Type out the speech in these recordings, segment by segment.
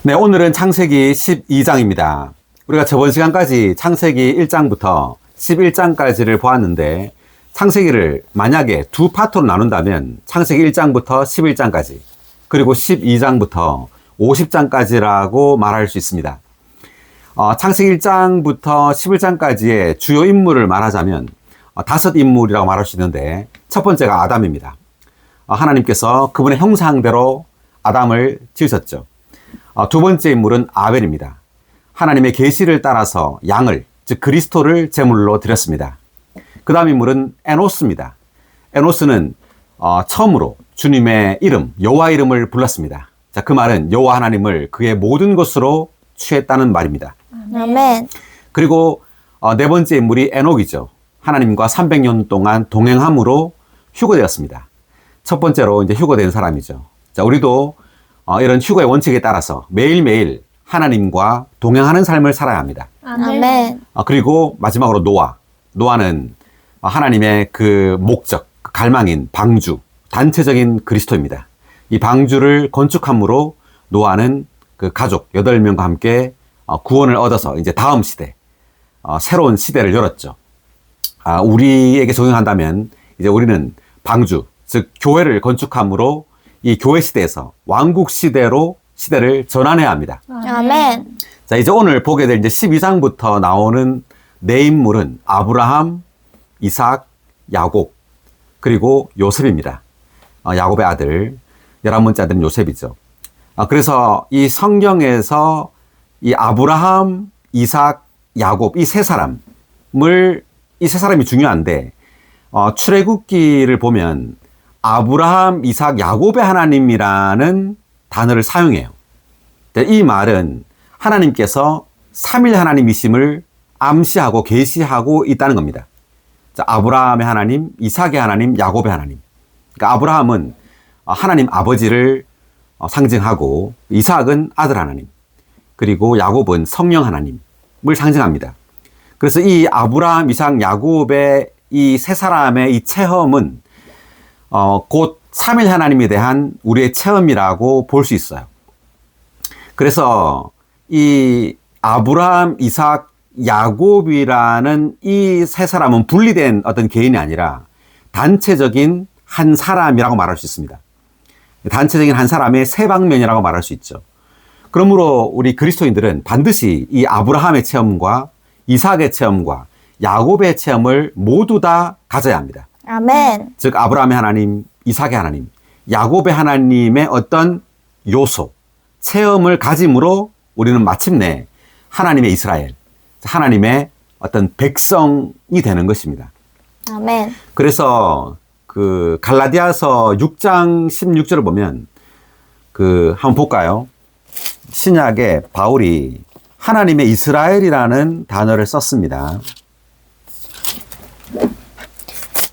네, 오늘은 창세기 12장입니다. 우리가 저번 시간까지 창세기 1장부터 11장까지를 보았는데 창세기를 만약에 두 파트로 나눈다면 창세기 1장부터 11장까지 그리고 12장부터 50장까지라고 말할 수 있습니다. 창세기 1장부터 11장까지의 주요 인물을 말하자면 다섯 인물이라고 말할 수 있는데 첫 번째가 아담입니다. 하나님께서 그분의 형상대로 아담을 지으셨죠. 두 번째 인물은 아벨입니다. 하나님의 계시를 따라서 양을, 즉 그리스도를 제물로 드렸습니다. 그 다음 인물은 에노스입니다. 에노스는 처음으로 주님의 이름, 여호와 이름을 불렀습니다. 자, 그 말은 여호와 하나님을 그의 모든 것으로 취했다는 말입니다. 아멘. 그리고 네 번째 인물이 에녹이죠. 하나님과 300년 동안 동행함으로 휴거되었습니다. 첫 번째로 이제 휴거된 사람이죠. 자, 우리도 이런 휴거의 원칙에 따라서 매일매일 하나님과 동행하는 삶을 살아야 합니다. 아멘. 그리고 마지막으로 노아는 하나님의 그 목적, 그 갈망인 방주, 단체적인 그리스도입니다. 이 방주를 건축함으로 노아는 그 가족 8명과 함께 구원을 얻어서 이제 다음 시대, 새로운 시대를 열었죠. 우리에게 적용한다면 이제 우리는 방주, 즉 교회를 건축함으로 이 교회 시대에서 왕국 시대로 시대를 전환해야 합니다. 아멘. 자, 이제 오늘 보게 될 이제 12장부터 나오는 네 인물은 아브라함, 이삭, 야곱, 그리고 요셉입니다. 야곱의 아들, 11번째 아들은 요셉이죠. 그래서 이 성경에서 이 아브라함, 이삭, 야곱, 이 세 사람이 중요한데, 출애굽기를 보면 아브라함, 이삭, 야곱의 하나님이라는 단어를 사용해요. 이 말은 하나님께서 삼일 하나님이심을 암시하고 계시하고 있다는 겁니다. 자, 아브라함의 하나님, 이삭의 하나님, 야곱의 하나님. 그러니까 아브라함은 하나님 아버지를 상징하고 이삭은 아들 하나님, 그리고 야곱은 성령 하나님을 상징합니다. 그래서 이 아브라함, 이삭, 야곱의 이 세 사람의 이 체험은 곧 삼일 하나님에 대한 우리의 체험이라고 볼 수 있어요. 그래서 이 아브라함, 이삭, 야곱이라는 이 세 사람은 분리된 어떤 개인이 아니라 단체적인 한 사람이라고 말할 수 있습니다. 단체적인 한 사람의 세 방면이라고 말할 수 있죠. 그러므로 우리 그리스도인들은 반드시 이 아브라함의 체험과 이삭의 체험과 야곱의 체험을 모두 다 가져야 합니다. 아멘. 즉 아브라함의 하나님, 이삭의 하나님, 야곱의 하나님의 어떤 요소, 체험을 가짐으로 우리는 마침내 하나님의 이스라엘, 하나님의 어떤 백성이 되는 것입니다. 아멘. 그래서 그 갈라디아서 6장 16절을 보면 한번 볼까요? 신약에 바울이 하나님의 이스라엘이라는 단어를 썼습니다.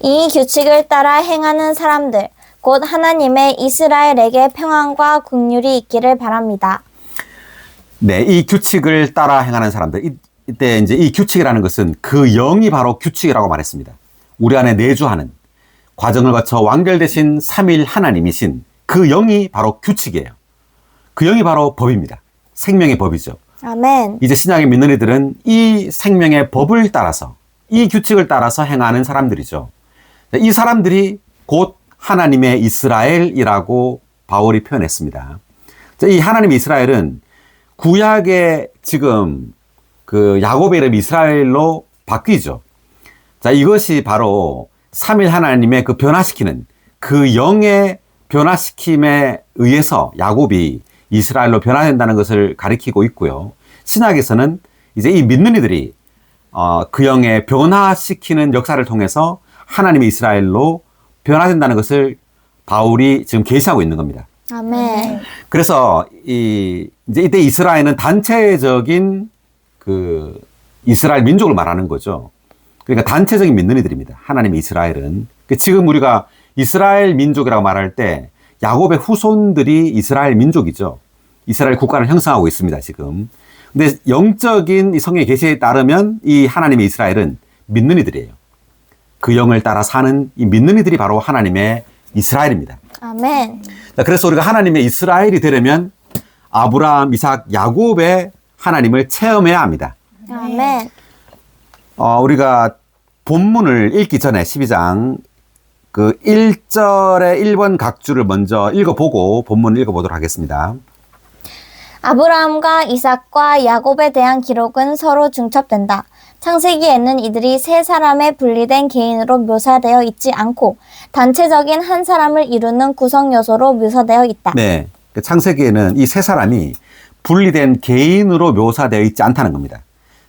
이 규칙을 따라 행하는 사람들, 곧 하나님의 이스라엘에게 평안과 긍휼이 있기를 바랍니다. 네, 이 규칙을 따라 행하는 사람들. 이때 이제 이 규칙이라는 것은 그 영이 바로 규칙이라고 말했습니다. 우리 안에 내주하는 과정을 거쳐 완결되신 삼일 하나님이신 그 영이 바로 규칙이에요. 그 영이 바로 법입니다. 생명의 법이죠. 아멘. 이제 신약에 믿는 이들은 이 생명의 법을 따라서, 이 규칙을 따라서 행하는 사람들이죠. 이 사람들이 곧 하나님의 이스라엘이라고 바울이 표현했습니다. 이 하나님의 이스라엘은 구약에 지금 그 야곱의 이름 이스라엘로 바뀌죠. 자, 이것이 바로 삼일 하나님의 그 변화시키는 그 영의 변화시킴에 의해서 야곱이 이스라엘로 변화된다는 것을 가리키고 있고요. 신약에서는 이제 이 믿는 이들이 그 영의 변화시키는 역사를 통해서 하나님의 이스라엘로 변화된다는 것을 바울이 지금 계시하고 있는 겁니다. 아멘. 그래서 이제 이때 이스라엘은 단체적인 그 이스라엘 민족을 말하는 거죠. 그러니까 단체적인 믿는 이들입니다. 하나님의 이스라엘은. 지금 우리가 이스라엘 민족이라고 말할 때 야곱의 후손들이 이스라엘 민족이죠. 이스라엘 국가를 형성하고 있습니다, 지금. 근데 영적인 이 성경의 계시에 따르면 이 하나님의 이스라엘은 믿는 이들이에요. 그 영을 따라 사는 이 믿는 이들이 바로 하나님의 이스라엘입니다. 아멘. 자, 그래서 우리가 하나님의 이스라엘이 되려면 아브라함, 이삭, 야곱의 하나님을 체험해야 합니다. 아멘. 우리가 본문을 읽기 전에 12장 그 1절의 1번 각주를 먼저 읽어보고 본문을 읽어보도록 하겠습니다. 아브라함과 이삭과 야곱에 대한 기록은 서로 중첩된다. 창세기에는 이들이 세 사람의 분리된 개인으로 묘사되어 있지 않고 단체적인 한 사람을 이루는 구성 요소로 묘사되어 있다. 네. 창세기에는 이 세 사람이 분리된 개인으로 묘사되어 있지 않다는 겁니다.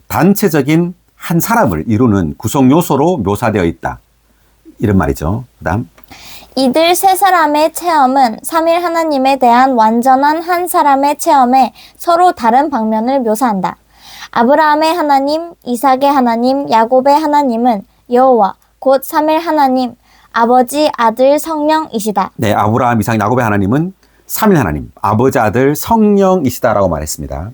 단체적인 한 사람을 이루는 구성 요소로 묘사되어 있다. 이런 말이죠. 그다음 이들 세 사람의 체험은 삼일 하나님에 대한 완전한 한 사람의 체험에 서로 다른 방면을 묘사한다. 아브라함의 하나님, 이삭의 하나님, 야곱의 하나님은 여호와 곧 삼일 하나님, 아버지, 아들, 성령이시다. 네, 아브라함, 이삭, 야곱의 하나님은 삼일 하나님, 아버지, 아들, 성령이시다라고 말했습니다.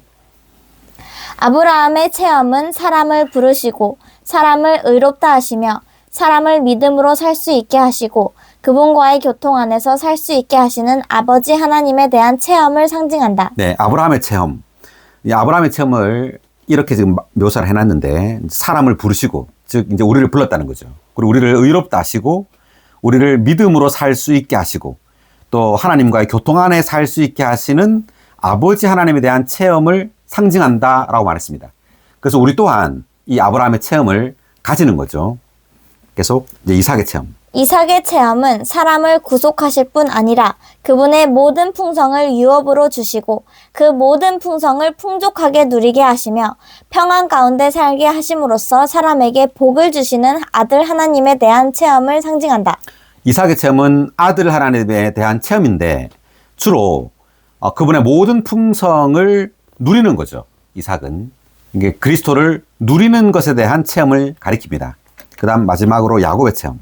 아브라함의 체험은 사람을 부르시고 사람을 의롭다 하시며 사람을 믿음으로 살 수 있게 하시고 그분과의 교통 안에서 살 수 있게 하시는 아버지 하나님에 대한 체험을 상징한다. 네, 아브라함의 체험. 이 아브라함의 체험을 이렇게 지금 묘사를 해놨는데 사람을 부르시고 즉 이제 우리를 불렀다는 거죠. 그리고 우리를 의롭다 하시고 우리를 믿음으로 살 수 있게 하시고 또 하나님과의 교통 안에 살 수 있게 하시는 아버지 하나님에 대한 체험을 상징한다라고 말했습니다. 그래서 우리 또한 이 아브라함의 체험을 가지는 거죠. 계속 이제 이삭의 체험. 이삭의 체험은 사람을 구속하실 뿐 아니라 그분의 모든 풍성을 유업으로 주시고 그 모든 풍성을 풍족하게 누리게 하시며 평안 가운데 살게 하심으로써 사람에게 복을 주시는 아들 하나님에 대한 체험을 상징한다. 이삭의 체험은 아들 하나님에 대한 체험인데 주로 그분의 모든 풍성을 누리는 거죠. 이삭은 이게 그리스도를 누리는 것에 대한 체험을 가리킵니다. 그 다음 마지막으로 야곱의 체험.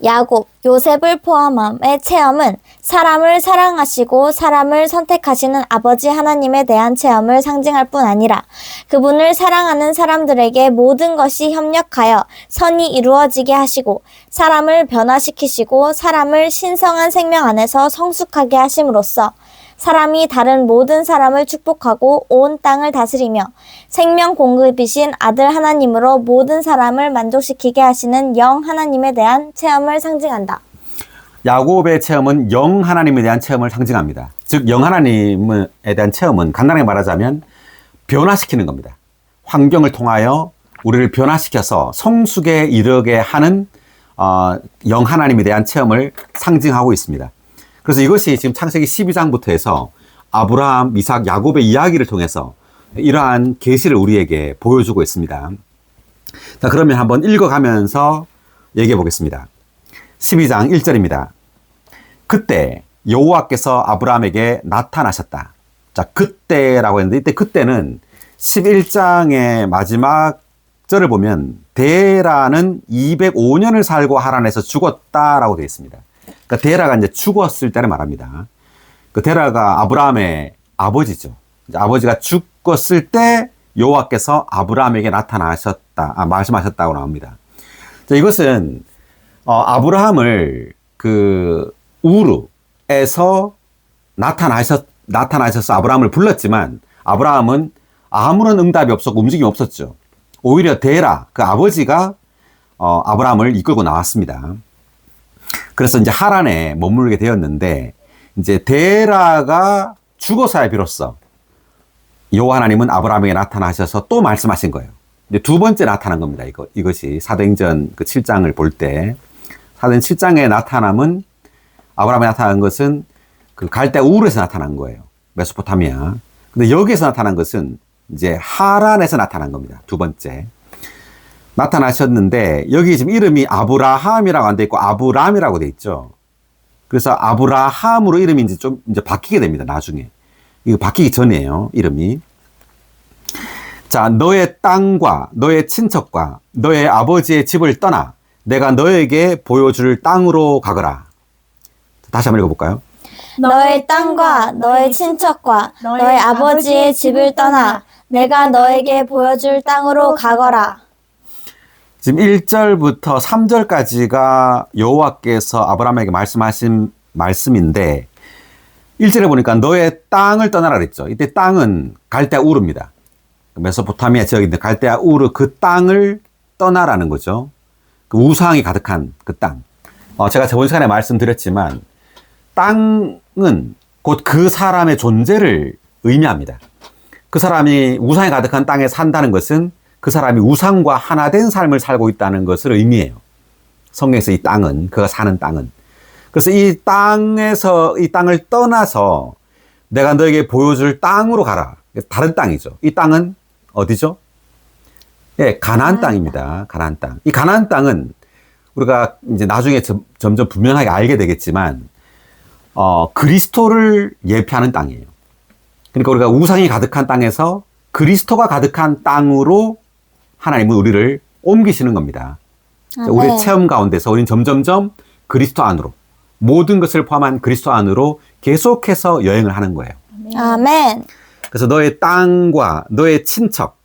야곱, 요셉을 포함함의 체험은 사람을 사랑하시고 사람을 선택하시는 아버지 하나님에 대한 체험을 상징할 뿐 아니라 그분을 사랑하는 사람들에게 모든 것이 협력하여 선이 이루어지게 하시고 사람을 변화시키시고 사람을 신성한 생명 안에서 성숙하게 하심으로써 사람이 다른 모든 사람을 축복하고 온 땅을 다스리며 생명 공급이신 아들 하나님으로 모든 사람을 만족시키게 하시는 영 하나님에 대한 체험을 상징한다. 야곱의 체험은 영 하나님에 대한 체험을 상징합니다. 즉 영 하나님에 대한 체험은 간단하게 말하자면 변화시키는 겁니다. 환경을 통하여 우리를 변화시켜서 성숙에 이르게 하는 영 하나님에 대한 체험을 상징하고 있습니다. 그래서 이것이 지금 창세기 12장부터 해서 아브라함, 이삭, 야곱의 이야기를 통해서 이러한 계시를 우리에게 보여주고 있습니다. 자, 그러면 한번 읽어가면서 얘기해 보겠습니다. 12장 1절입니다. 그때 여호와께서 아브라함에게 나타나셨다. 자, 그때라고 했는데 이때 그때는 11장의 마지막 절을 보면 데라는 205년을 살고 하란에서 죽었다라고 되어 있습니다. 그러니까 데라가 이제 죽었을 때를 말합니다. 그 데라가 아브라함의 아버지죠. 아버지가 죽었을 때 여호와께서 아브라함에게 나타나셨다, 말씀하셨다고 나옵니다. 자, 이것은 아브라함을 그 우르에서 나타나셔서 아브라함을 불렀지만 아브라함은 아무런 응답이 없었고 움직임이 없었죠. 오히려 데라 그 아버지가 아브라함을 이끌고 나왔습니다. 그래서 이제 하란에 머물게 되었는데 이제 데라가 죽어서야 비로소 여호와 하나님은 아브라함에게 나타나셔서 또 말씀하신 거예요. 이제 두 번째 나타난 겁니다. 이것이 사도행전 그 7장을 볼 때 사도행전 7장의 나타남은 아브라함에 나타난 것은 그 갈대 우르에서 나타난 거예요. 메소포타미아. 근데 여기에서 나타난 것은 이제 하란에서 나타난 겁니다. 두 번째. 나타나셨는데 여기 지금 이름이 아브라함이라고 안 돼 있고 아브람이라고 돼 있죠. 그래서 아브라함으로 이름이 이제 바뀌게 됩니다. 나중에. 이거 바뀌기 전이에요. 이름이. 자, 너의 땅과 너의 친척과 너의 아버지의 집을 떠나 내가 너에게 보여줄 땅으로 가거라. 다시 한번 읽어볼까요? 너의 땅과 너의 친척과 너의 아버지의 집을 떠나 내가 너에게 보여줄 땅으로 가거라. 지금 1절부터 3절까지가 여호와께서 아브라함에게 말씀하신 말씀인데 1절에 보니까 너의 땅을 떠나라 그랬죠. 이때 땅은 갈대아 우르입니다. 메소포타미아 지역에 있는 갈대아 우르 그 땅을 떠나라는 거죠. 그 우상이 가득한 그 땅. 제가 저번 시간에 말씀드렸지만 땅은 곧 그 사람의 존재를 의미합니다. 그 사람이 우상이 가득한 땅에 산다는 것은 그 사람이 우상과 하나 된 삶을 살고 있다는 것을 의미해요. 성경에서 이 땅은, 그가 사는 땅은. 그래서 이 땅에서, 이 땅을 떠나서 내가 너에게 보여줄 땅으로 가라. 다른 땅이죠. 이 땅은 어디죠? 예, 가나안 땅입니다. 가나안 땅. 이 가나안 땅은 우리가 이제 나중에 점점 분명하게 알게 되겠지만, 그리스도를 예표하는 땅이에요. 그러니까 우리가 우상이 가득한 땅에서 그리스도가 가득한 땅으로 하나님은 우리를 옮기시는 겁니다. 우리의 체험 가운데서 우리는 점점점 그리스도 안으로, 모든 것을 포함한 그리스도 안으로 계속해서 여행을 하는 거예요. 아멘. 그래서 너의 땅과 너의 친척,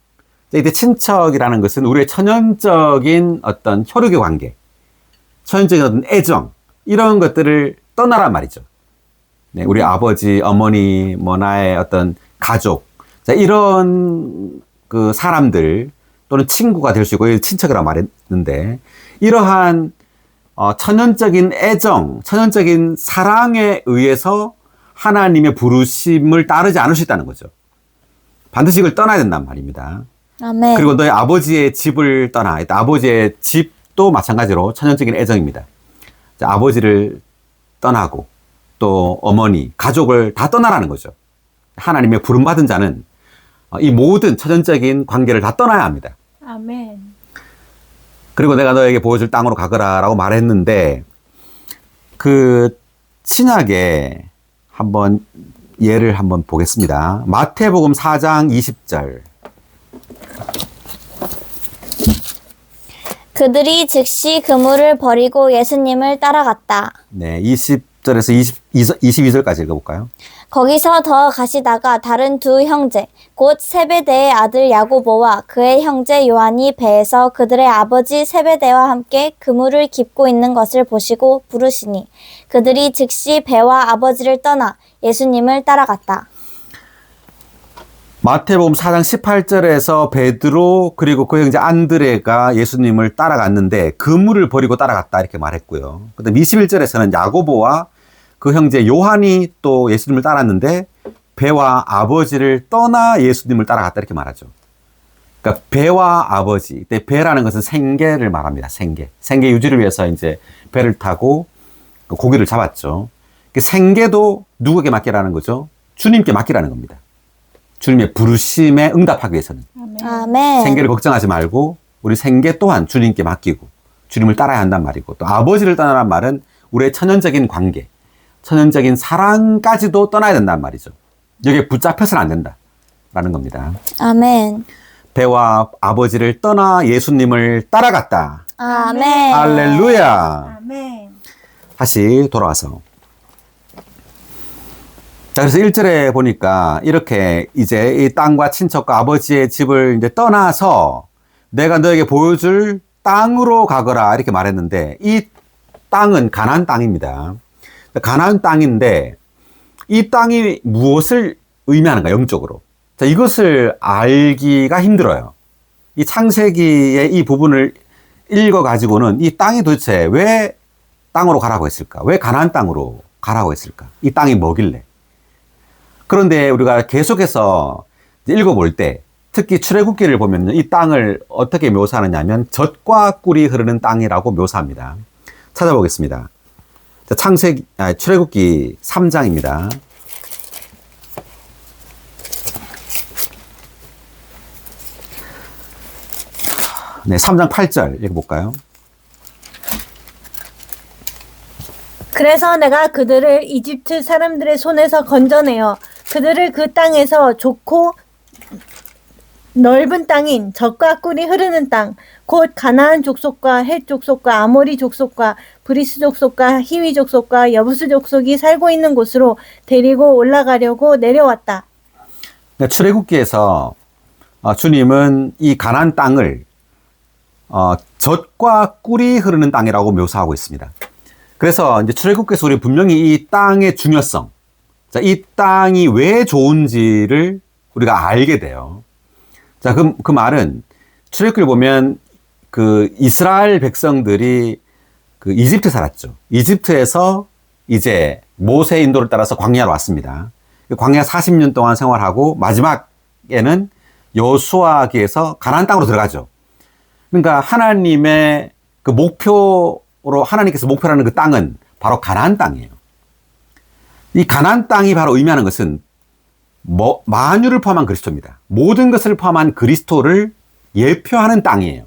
이때 친척이라는 것은 우리의 천연적인 어떤 혈육의 관계, 천연적인 어떤 애정, 이런 것들을 떠나란 말이죠. 네, 우리 아버지, 어머니, 나의 어떤 가족, 자, 이런 그 사람들 또는 친구가 될 수 있고, 친척이라고 말했는데, 이러한 천연적인 애정, 천연적인 사랑에 의해서 하나님의 부르심을 따르지 않을 수 있다는 거죠. 반드시 이걸 떠나야 된단 말입니다. 아멘. 그리고 너의 아버지의 집을 떠나. 아버지의 집도 마찬가지로 천연적인 애정입니다. 자, 아버지를 떠나고 또 어머니, 가족을 다 떠나라는 거죠. 하나님의 부름받은 자는 이 모든 천연적인 관계를 다 떠나야 합니다. 아멘. 그리고 내가 너에게 보여줄 땅으로 가거라라고 말했는데, 그 신약에 한번 예를 한번 보겠습니다. 마태복음 4장 20절. 그들이 즉시 그물을 버리고 예수님을 따라갔다. 네, 20절에서 22절까지 읽어볼까요? 거기서 더 가시다가 다른 두 형제, 곧 세베대의 아들 야고보와 그의 형제 요한이 배에서 그들의 아버지 세베대와 함께 그물을 깁고 있는 것을 보시고 부르시니 그들이 즉시 배와 아버지를 떠나 예수님을 따라갔다. 마태복음 4장 18절에서 베드로 그리고 그 형제 안드레가 예수님을 따라갔는데 그물을 버리고 따라갔다 이렇게 말했고요. 그다음 21절에서는 야고보와 그 형제 요한이 또 예수님을 따랐는데 배와 아버지를 떠나 예수님을 따라갔다 이렇게 말하죠. 그러니까 배와 아버지, 이때 배라는 것은 생계를 말합니다. 생계 유지를 위해서 이제 배를 타고 고기를 잡았죠. 생계도 누구에게 맡기라는 거죠? 주님께 맡기라는 겁니다. 주님의 부르심에 응답하기 위해서는. 아멘. 생계를 걱정하지 말고 우리 생계 또한 주님께 맡기고 주님을 따라야 한단 말이고, 또 아버지를 떠나란 말은 우리의 천연적인 관계, 천연적인 사랑까지도 떠나야 된단 말이죠. 여기에 붙잡혀서는 안 된다라는 겁니다. 아멘. 배와 아버지를 떠나 예수님을 따라갔다. 아멘. 할렐루야. 아멘. 다시 돌아와서. 자, 그래서 1절에 보니까 이렇게 이제 이 땅과 친척과 아버지의 집을 이제 떠나서 내가 너에게 보여줄 땅으로 가거라 이렇게 말했는데, 이 땅은 가나안 땅입니다. 가나안 땅인데 이 땅이 무엇을 의미하는가, 영적으로. 자, 이것을 알기가 힘들어요. 이 창세기의 이 부분을 읽어가지고는 이 땅이 도대체 왜 땅으로 가라고 했을까? 왜 가나안 땅으로 가라고 했을까? 이 땅이 뭐길래? 그런데 우리가 계속해서 읽어볼 때, 특히 출애굽기를 보면 이 땅을 어떻게 묘사하느냐 하면 젖과 꿀이 흐르는 땅이라고 묘사합니다. 찾아보겠습니다. 출애굽기 3장입니다. 네, 3장 8절 읽어볼까요? 그래서 내가 그들을 이집트 사람들의 손에서 건져내어 그들을 그 땅에서 좋고 넓은 땅인 젖과 꿀이 흐르는 땅, 곧 가나안 족속과 헷 족속과 아모리 족속과 브리스 족속과 히위 족속과 여부스 족속이 살고 있는 곳으로 데리고 올라가려고 내려왔다. 출애굽기에서 주님은 이 가나안 땅을 젖과 꿀이 흐르는 땅이라고 묘사하고 있습니다. 그래서 이제 출애굽기에서 우리 분명히 이 땅의 중요성, 자, 이 땅이 왜 좋은지를 우리가 알게 돼요. 자, 그 말은 출애굽기를 보면 그 이스라엘 백성들이 그 이집트 살았죠. 이집트에서 이제 모세 인도를 따라서 광야로 왔습니다. 광야 40년 동안 생활하고 마지막에는 여호수아기에서 가나안 땅으로 들어가죠. 그러니까 하나님의 그 목표로 하나님께서 목표라는 그 땅은 바로 가나안 땅이에요. 이 가나안 땅이 바로 의미하는 것은 만유를 포함한 그리스도입니다. 모든 것을 포함한 그리스도를 예표하는 땅이에요.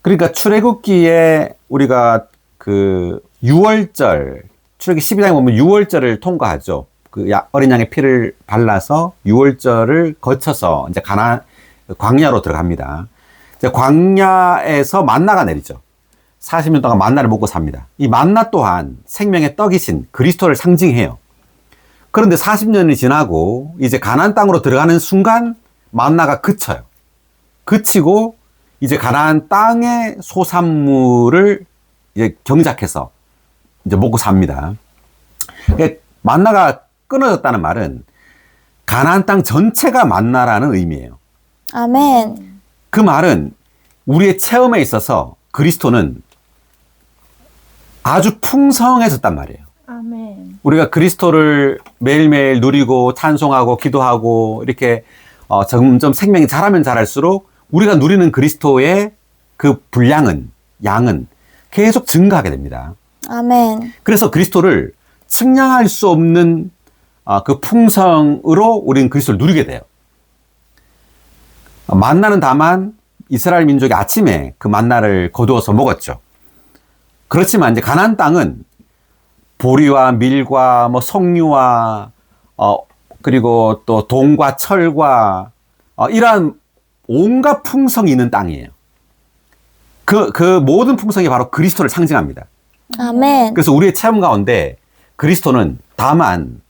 그러니까 출애굽기에 우리가 그 유월절, 출애굽기 12장에 보면 유월절을 통과하죠. 그 어린 양의 피를 발라서 유월절을 거쳐서 이제 광야로 들어갑니다. 이제 광야에서 만나가 내리죠. 40년 동안 만나를 먹고 삽니다. 이 만나 또한 생명의 떡이신 그리스도를 상징해요. 그런데 40년이 지나고 이제 가나안 땅으로 들어가는 순간 만나가 그쳐요. 그치고 이제 가나안 땅의 소산물을 이제 경작해서 이제 먹고 삽니다. 만나가 끊어졌다는 말은 가나안 땅 전체가 만나라는 의미예요. 아멘. 그 말은 우리의 체험에 있어서 그리스도는 아주 풍성해졌단 말이에요. 아멘. 우리가 그리스도를 매일매일 누리고 찬송하고 기도하고 이렇게 점점 생명이 자라면 자랄수록 우리가 누리는 그리스도의 그 양은 계속 증가하게 됩니다. 아멘. 그래서 그리스도를 측량할 수 없는 그 풍성으로 우리는 그리스도를 누리게 돼요. 만나는 다만 이스라엘 민족이 아침에 그 만나를 거두어서 먹었죠. 그렇지만 이제 가나안 땅은 보리와 밀과 뭐 석류와 그리고 또 동과 철과 이러한 온갖 풍성이 있는 땅이에요. 그 모든 풍성이 바로 그리스도를 상징합니다. 아멘. 그래서 우리의 체험 가운데 그리스도는 다만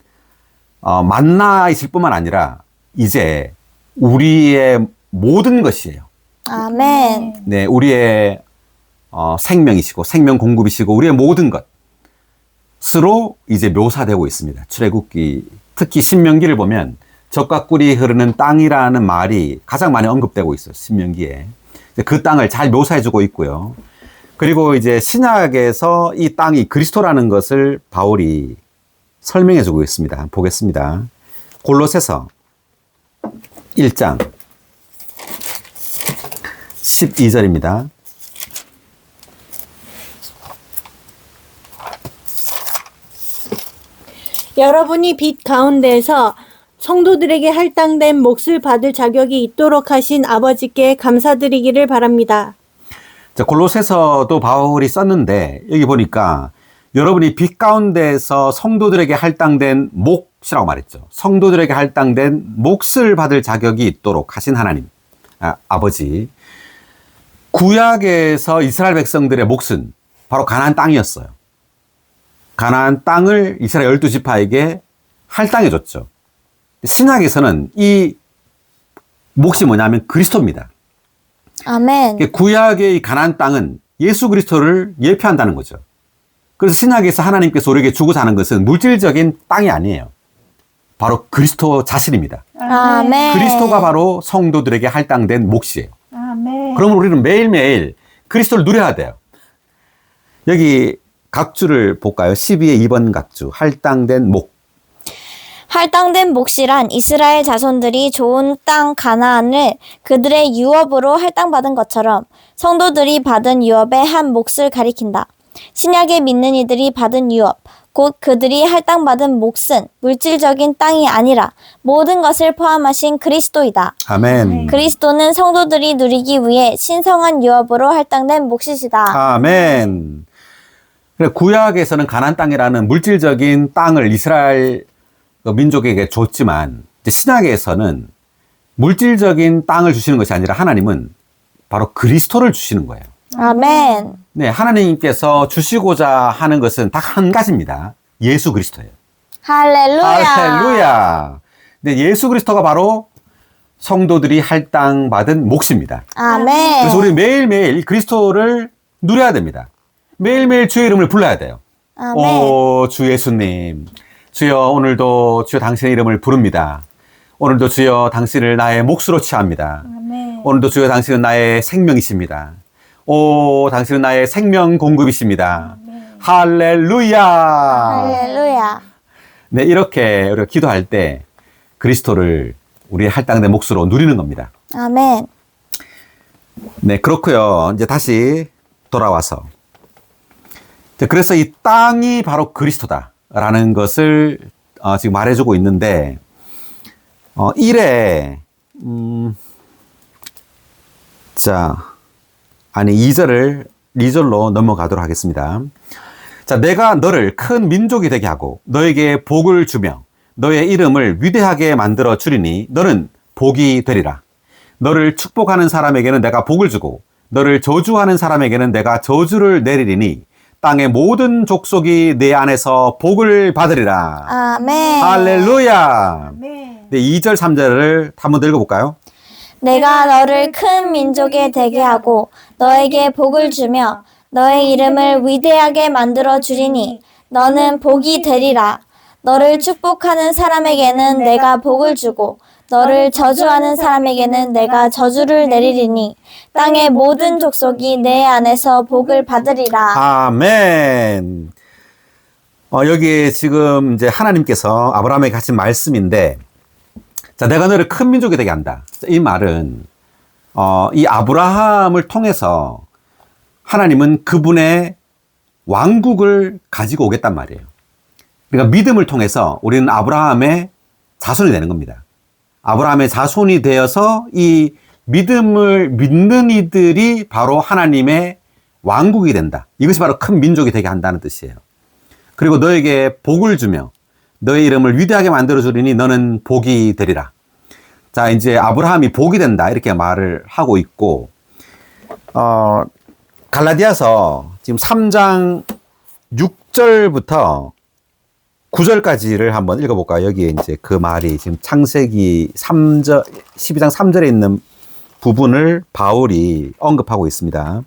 만나 있을 뿐만 아니라 이제 우리의 모든 것이에요. 아멘. 네, 우리의 생명이시고 생명 공급이시고 우리의 모든 것으로 이제 묘사되고 있습니다. 출애굽기 특히 신명기를 보면 젖과 꿀이 흐르는 땅이라는 말이 가장 많이 언급되고 있어요. 신명기에 그 땅을 잘 묘사해주고 있고요. 그리고 이제 신약에서 이 땅이 그리스도라는 것을 바울이 설명해주고 있습니다. 보겠습니다. 골로새서 1장 12절입니다. 여러분이 빛 가운데에서 성도들에게 할당된 몫을 받을 자격이 있도록 하신 아버지께 감사드리기를 바랍니다. 자, 골로새서도 바울이 썼는데 여기 보니까 여러분이 빛 가운데에서 성도들에게 할당된 몫이라고 말했죠. 성도들에게 할당된 몫을 받을 자격이 있도록 하신 하나님, 아버지. 구약에서 이스라엘 백성들의 몫은 바로 가나안 땅이었어요. 가나안 땅을 이스라엘 12지파에게 할당해 줬죠. 신약에서는 이 몫이 뭐냐면 그리스도입니다. 아멘. 구약의 이 가나안 땅은 예수 그리스도를 예표한다는 거죠. 그래서 신약에서 하나님께서 우리에게 주고 사는 것은 물질적인 땅이 아니에요. 바로 그리스도 자신입니다. 아멘. 그리스도가 바로 성도들에게 할당된 몫이에요. 아멘. 그러면 우리는 매일매일 그리스도를 누려야 돼요. 여기 각주를 볼까요? 12의 2번 각주, 할당된 목. 할당된 몫이란 이스라엘 자손들이 좋은 땅 가나안을 그들의 유업으로 할당받은 것처럼 성도들이 받은 유업의 한 몫을 가리킨다. 신약에 믿는 이들이 받은 유업, 곧 그들이 할당받은 몫은 물질적인 땅이 아니라 모든 것을 포함하신 그리스도이다. 아멘. 그리스도는 성도들이 누리기 위해 신성한 유업으로 할당된 몫이시다. 아멘. 구약에서는 가나안 땅이라는 물질적인 땅을 이스라엘 민족에게 줬지만 신약에서는 물질적인 땅을 주시는 것이 아니라 하나님은 바로 그리스도를 주시는 거예요. 아멘. 네, 하나님께서 주시고자 하는 것은 딱 한 가지입니다. 예수 그리스도예요. 할렐루야. 할렐루야. 네, 예수 그리스도가 바로 성도들이 할당받은 몫입니다. 아멘. 그래서 우리 매일매일 이 그리스도를 누려야 됩니다. 매일매일 주의 이름을 불러야 돼요. 아멘. 오, 주 예수님. 주여, 오늘도 주여 당신의 이름을 부릅니다. 오늘도 주여 당신을 나의 몫으로 취합니다. 아멘. 오늘도 주여 당신은 나의 생명이십니다. 오, 당신은 나의 생명 공급이십니다. 할렐루야. 할렐루야. 네, 이렇게 우리가 기도할 때 그리스도를 우리의 할당된 몫으로 누리는 겁니다. 아멘. 네, 그렇고요. 이제 다시 돌아와서. 그래서 이 땅이 바로 그리스도다라는 것을 지금 말해주고 있는데, 2절로 넘어가도록 하겠습니다. 자, 내가 너를 큰 민족이 되게 하고 너에게 복을 주며 너의 이름을 위대하게 만들어 주리니 너는 복이 되리라. 너를 축복하는 사람에게는 내가 복을 주고 너를 저주하는 사람에게는 내가 저주를 내리리니 땅의 모든 족속이 내 안에서 복을 받으리라. 아멘. 할렐루야. 아멘. 네, 2절, 3절을 한번 더 읽어볼까요? 내가 너를 큰 민족이 되게 하고 너에게 복을 주며 너의 이름을 위대하게 만들어 주리니 너는 복이 되리라. 너를 축복하는 사람에게는 내가 복을 주고 너를 저주하는 사람에게는 내가 저주를 내리리니 땅의 모든 족속이 내 안에서 복을 받으리라. 아멘. 여기에 지금 이제 하나님께서 아브라함에게 하신 말씀인데, 자, 내가 너를 큰 민족이 되게 한다. 이 말은, 이 아브라함을 통해서 하나님은 그분의 왕국을 가지고 오겠단 말이에요. 그러니까 믿음을 통해서 우리는 아브라함의 자손이 되는 겁니다. 아브라함의 자손이 되어서 이 믿음을 믿는 이들이 바로 하나님의 왕국이 된다. 이것이 바로 큰 민족이 되게 한다는 뜻이에요. 그리고 너에게 복을 주며 너의 이름을 위대하게 만들어 주리니 너는 복이 되리라. 자, 이제 아브라함이 복이 된다. 이렇게 말을 하고 있고, 갈라디아서 지금 3장 6절부터 9절까지를 한번 읽어볼까요? 여기에 이제 그 말이 지금 창세기 3절, 12장 3절에 있는 부분을 바울이 언급하고 있습니다.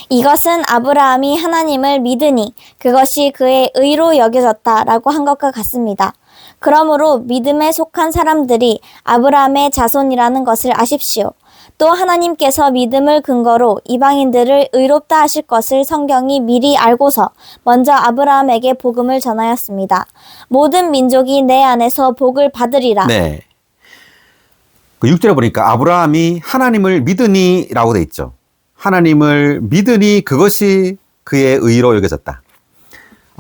이것은 아브라함이 하나님을 믿으니 그것이 그의 의로 여겨졌다라고 한 것과 같습니다. 그러므로 믿음에 속한 사람들이 아브라함의 자손이라는 것을 아십시오. 또 하나님께서 믿음을 근거로 이방인들을 의롭다 하실 것을 성경이 미리 알고서 먼저 아브라함에게 복음을 전하였습니다. 모든 민족이 내 안에서 복을 받으리라. 네. 그 6절에 보니까 아브라함이 하나님을 믿으니라고 돼 있죠. 하나님을 믿으니 그것이 그의 의로 여겨졌다.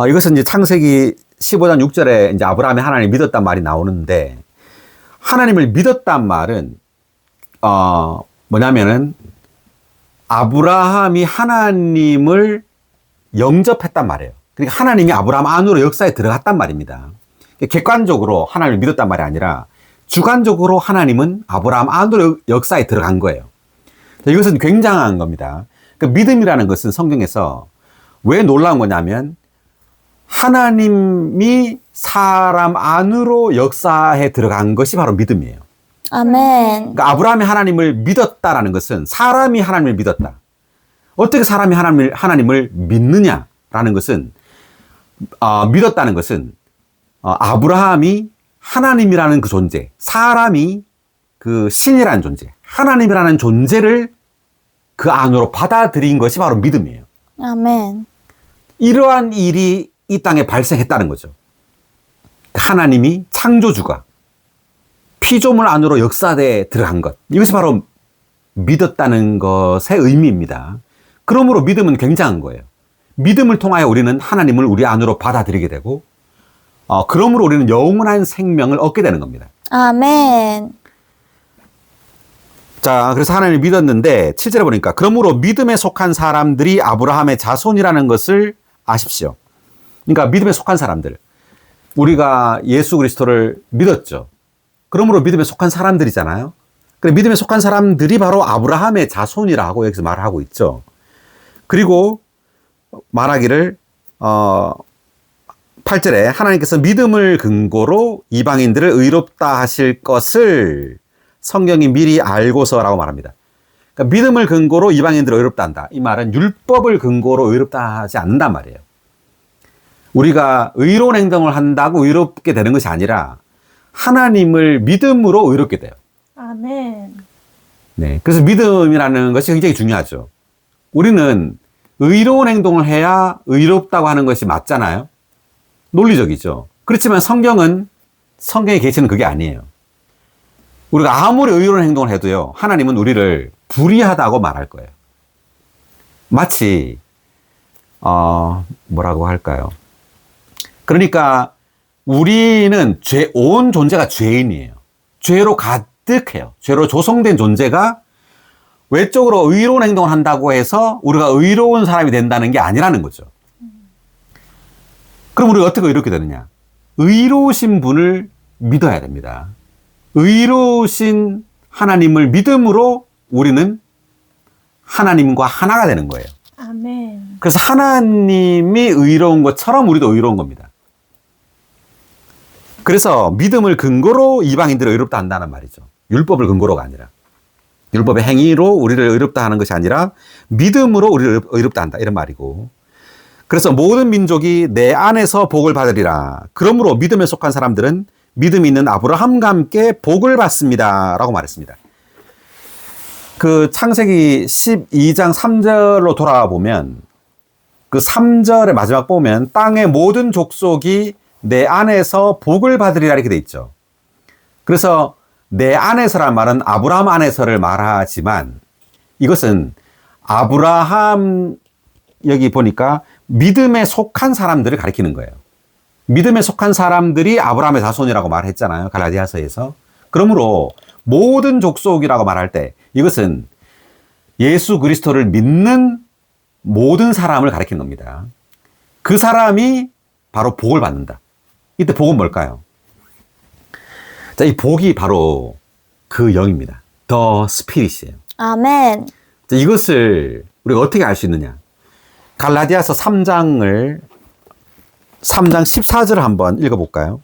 이것은 이제 창세기 15장 6절에 이제 아브라함이 하나님을 믿었단 말이 나오는데, 하나님을 믿었단 말은 뭐냐면은 아브라함이 하나님을 영접했단 말이에요. 그러니까 하나님이 아브라함 안으로 역사에 들어갔단 말입니다. 객관적으로 하나님을 믿었단 말이 아니라 주관적으로 하나님은 아브라함 안으로 역사에 들어간 거예요. 이것은 굉장한 겁니다. 그러니까 믿음이라는 것은 성경에서 왜 놀라운 거냐면 하나님이 사람 안으로 역사에 들어간 것이 바로 믿음이에요. 아멘. 그러니까 아브라함이 하나님을 믿었다라는 것은 사람이 하나님을 믿었다. 어떻게 사람이 하나님을 믿느냐라는 것은, 믿었다는 것은, 아브라함이 하나님이라는 그 존재, 사람이 그 신이라는 존재, 하나님이라는 존재를 그 안으로 받아들인 것이 바로 믿음이에요. 아멘. 이러한 일이 이 땅에 발생했다는 거죠. 하나님이 창조주가 피조물 안으로 역사대에 들어간 것. 이것이 바로 믿었다는 것의 의미입니다. 그러므로 믿음은 굉장한 거예요. 믿음을 통하여 우리는 하나님을 우리 안으로 받아들이게 되고, 그러므로 우리는 영원한 생명을 얻게 되는 겁니다. 아멘. 자, 그래서 하나님을 믿었는데 7절에 보니까 그러므로 믿음에 속한 사람들이 아브라함의 자손이라는 것을 아십시오. 그러니까 믿음에 속한 사람들. 우리가 예수 그리스도를 믿었죠. 그러므로 믿음에 속한 사람들이잖아요. 그래, 믿음에 속한 사람들이 바로 아브라함의 자손이라고 여기서 말하고 있죠. 그리고 말하기를 8절에 하나님께서 믿음을 근거로 이방인들을 의롭다 하실 것을 성경이 미리 알고서라고 말합니다. 그러니까 믿음을 근거로 이방인들을 의롭다 한다. 이 말은 율법을 근거로 의롭다 하지 않는단 말이에요. 우리가 의로운 행동을 한다고 의롭게 되는 것이 아니라 하나님을 믿음으로 의롭게 돼요. 아멘. 네. 그래서 믿음이라는 것이 굉장히 중요하죠. 우리는 의로운 행동을 해야 의롭다고 하는 것이 맞잖아요. 논리적이죠. 그렇지만 성경의 계시는 그게 아니에요. 우리가 아무리 의로운 행동을 해도요, 하나님은 우리를 불의하다고 말할 거예요. 마치, 뭐라고 할까요? 그러니까 우리는 온 존재가 죄인이에요. 죄로 가득해요. 죄로 조성된 존재가 외적으로 의로운 행동을 한다고 해서 우리가 의로운 사람이 된다는 게 아니라는 거죠. 그럼 우리가 어떻게 의롭게 되느냐? 의로우신 분을 믿어야 됩니다. 의로우신 하나님을 믿음으로 우리는 하나님과 하나가 되는 거예요. 아멘. 그래서 하나님이 의로운 것처럼 우리도 의로운 겁니다. 그래서 믿음을 근거로 이방인들을 의롭다 한다는 말이죠. 율법을 근거로가 아니라. 율법의 행위로 우리를 의롭다 하는 것이 아니라 믿음으로 우리를 의롭다 한다. 이런 말이고. 그래서 모든 민족이 내 안에서 복을 받으리라. 그러므로 믿음에 속한 사람들은 믿음이 있는 아브라함과 함께 복을 받습니다. 라고 말했습니다. 그 창세기 12장 3절로 돌아와 보면 그 3절의 마지막 보면 땅의 모든 족속이 내 안에서 복을 받으리라 이렇게 돼 있죠. 그래서 내 안에서란 말은 아브라함 안에서를 말하지만 이것은 아브라함 여기 보니까 믿음에 속한 사람들을 가리키는 거예요. 믿음에 속한 사람들이 아브라함의 자손이라고 말했잖아요. 갈라디아서에서. 그러므로 모든 족속이라고 말할 때 이것은 예수 그리스도를 믿는 모든 사람을 가리키는 겁니다. 그 사람이 바로 복을 받는다. 이때 복은 뭘까요? 자, 이 복이 바로 그 영입니다. The Spirit이에요. 아멘. 자, 이것을 우리가 어떻게 알 수 있느냐? 갈라디아서 3장 14절을 한번 읽어볼까요?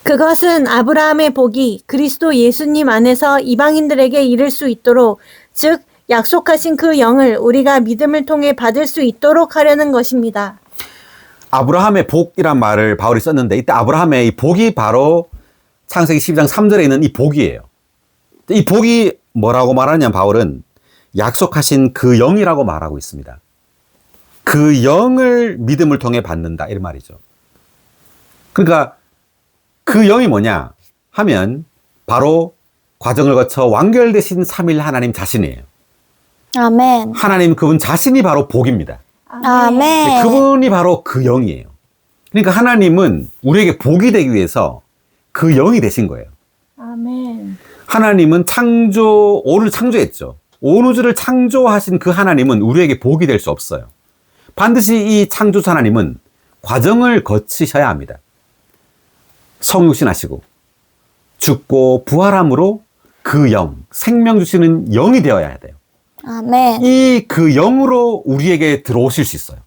그것은 아브라함의 복이 그리스도 예수님 안에서 이방인들에게 이를 수 있도록, 즉 약속하신 그 영을 우리가 믿음을 통해 받을 수 있도록 하려는 것입니다. 아브라함의 복이란 말을 바울이 썼는데 이때 아브라함의 이 복이 바로 창세기 12장 3절에 있는 이 복이에요. 이 복이 뭐라고 말하냐면 바울은 약속하신 그 영이라고 말하고 있습니다. 그 영을 믿음을 통해 받는다 이런 말이죠. 그러니까 그 영이 뭐냐 하면 바로 과정을 거쳐 완결되신 삼일 하나님 자신이에요. 아멘. 하나님 그분 자신이 바로 복입니다. 아멘. 그분이 바로 그 영이에요. 그러니까 하나님은 우리에게 복이 되기 위해서 그 영이 되신 거예요. 아멘. 하나님은 오늘 창조했죠. 온 우주를 창조하신 그 하나님은 우리에게 복이 될 수 없어요. 반드시 이 창조주 하나님은 과정을 거치셔야 합니다. 성육신하시고 죽고 부활함으로 그 영, 생명 주시는 영이 되어야 돼요. 아멘. 이 그 영으로 우리에게 들어오실 수 있어요.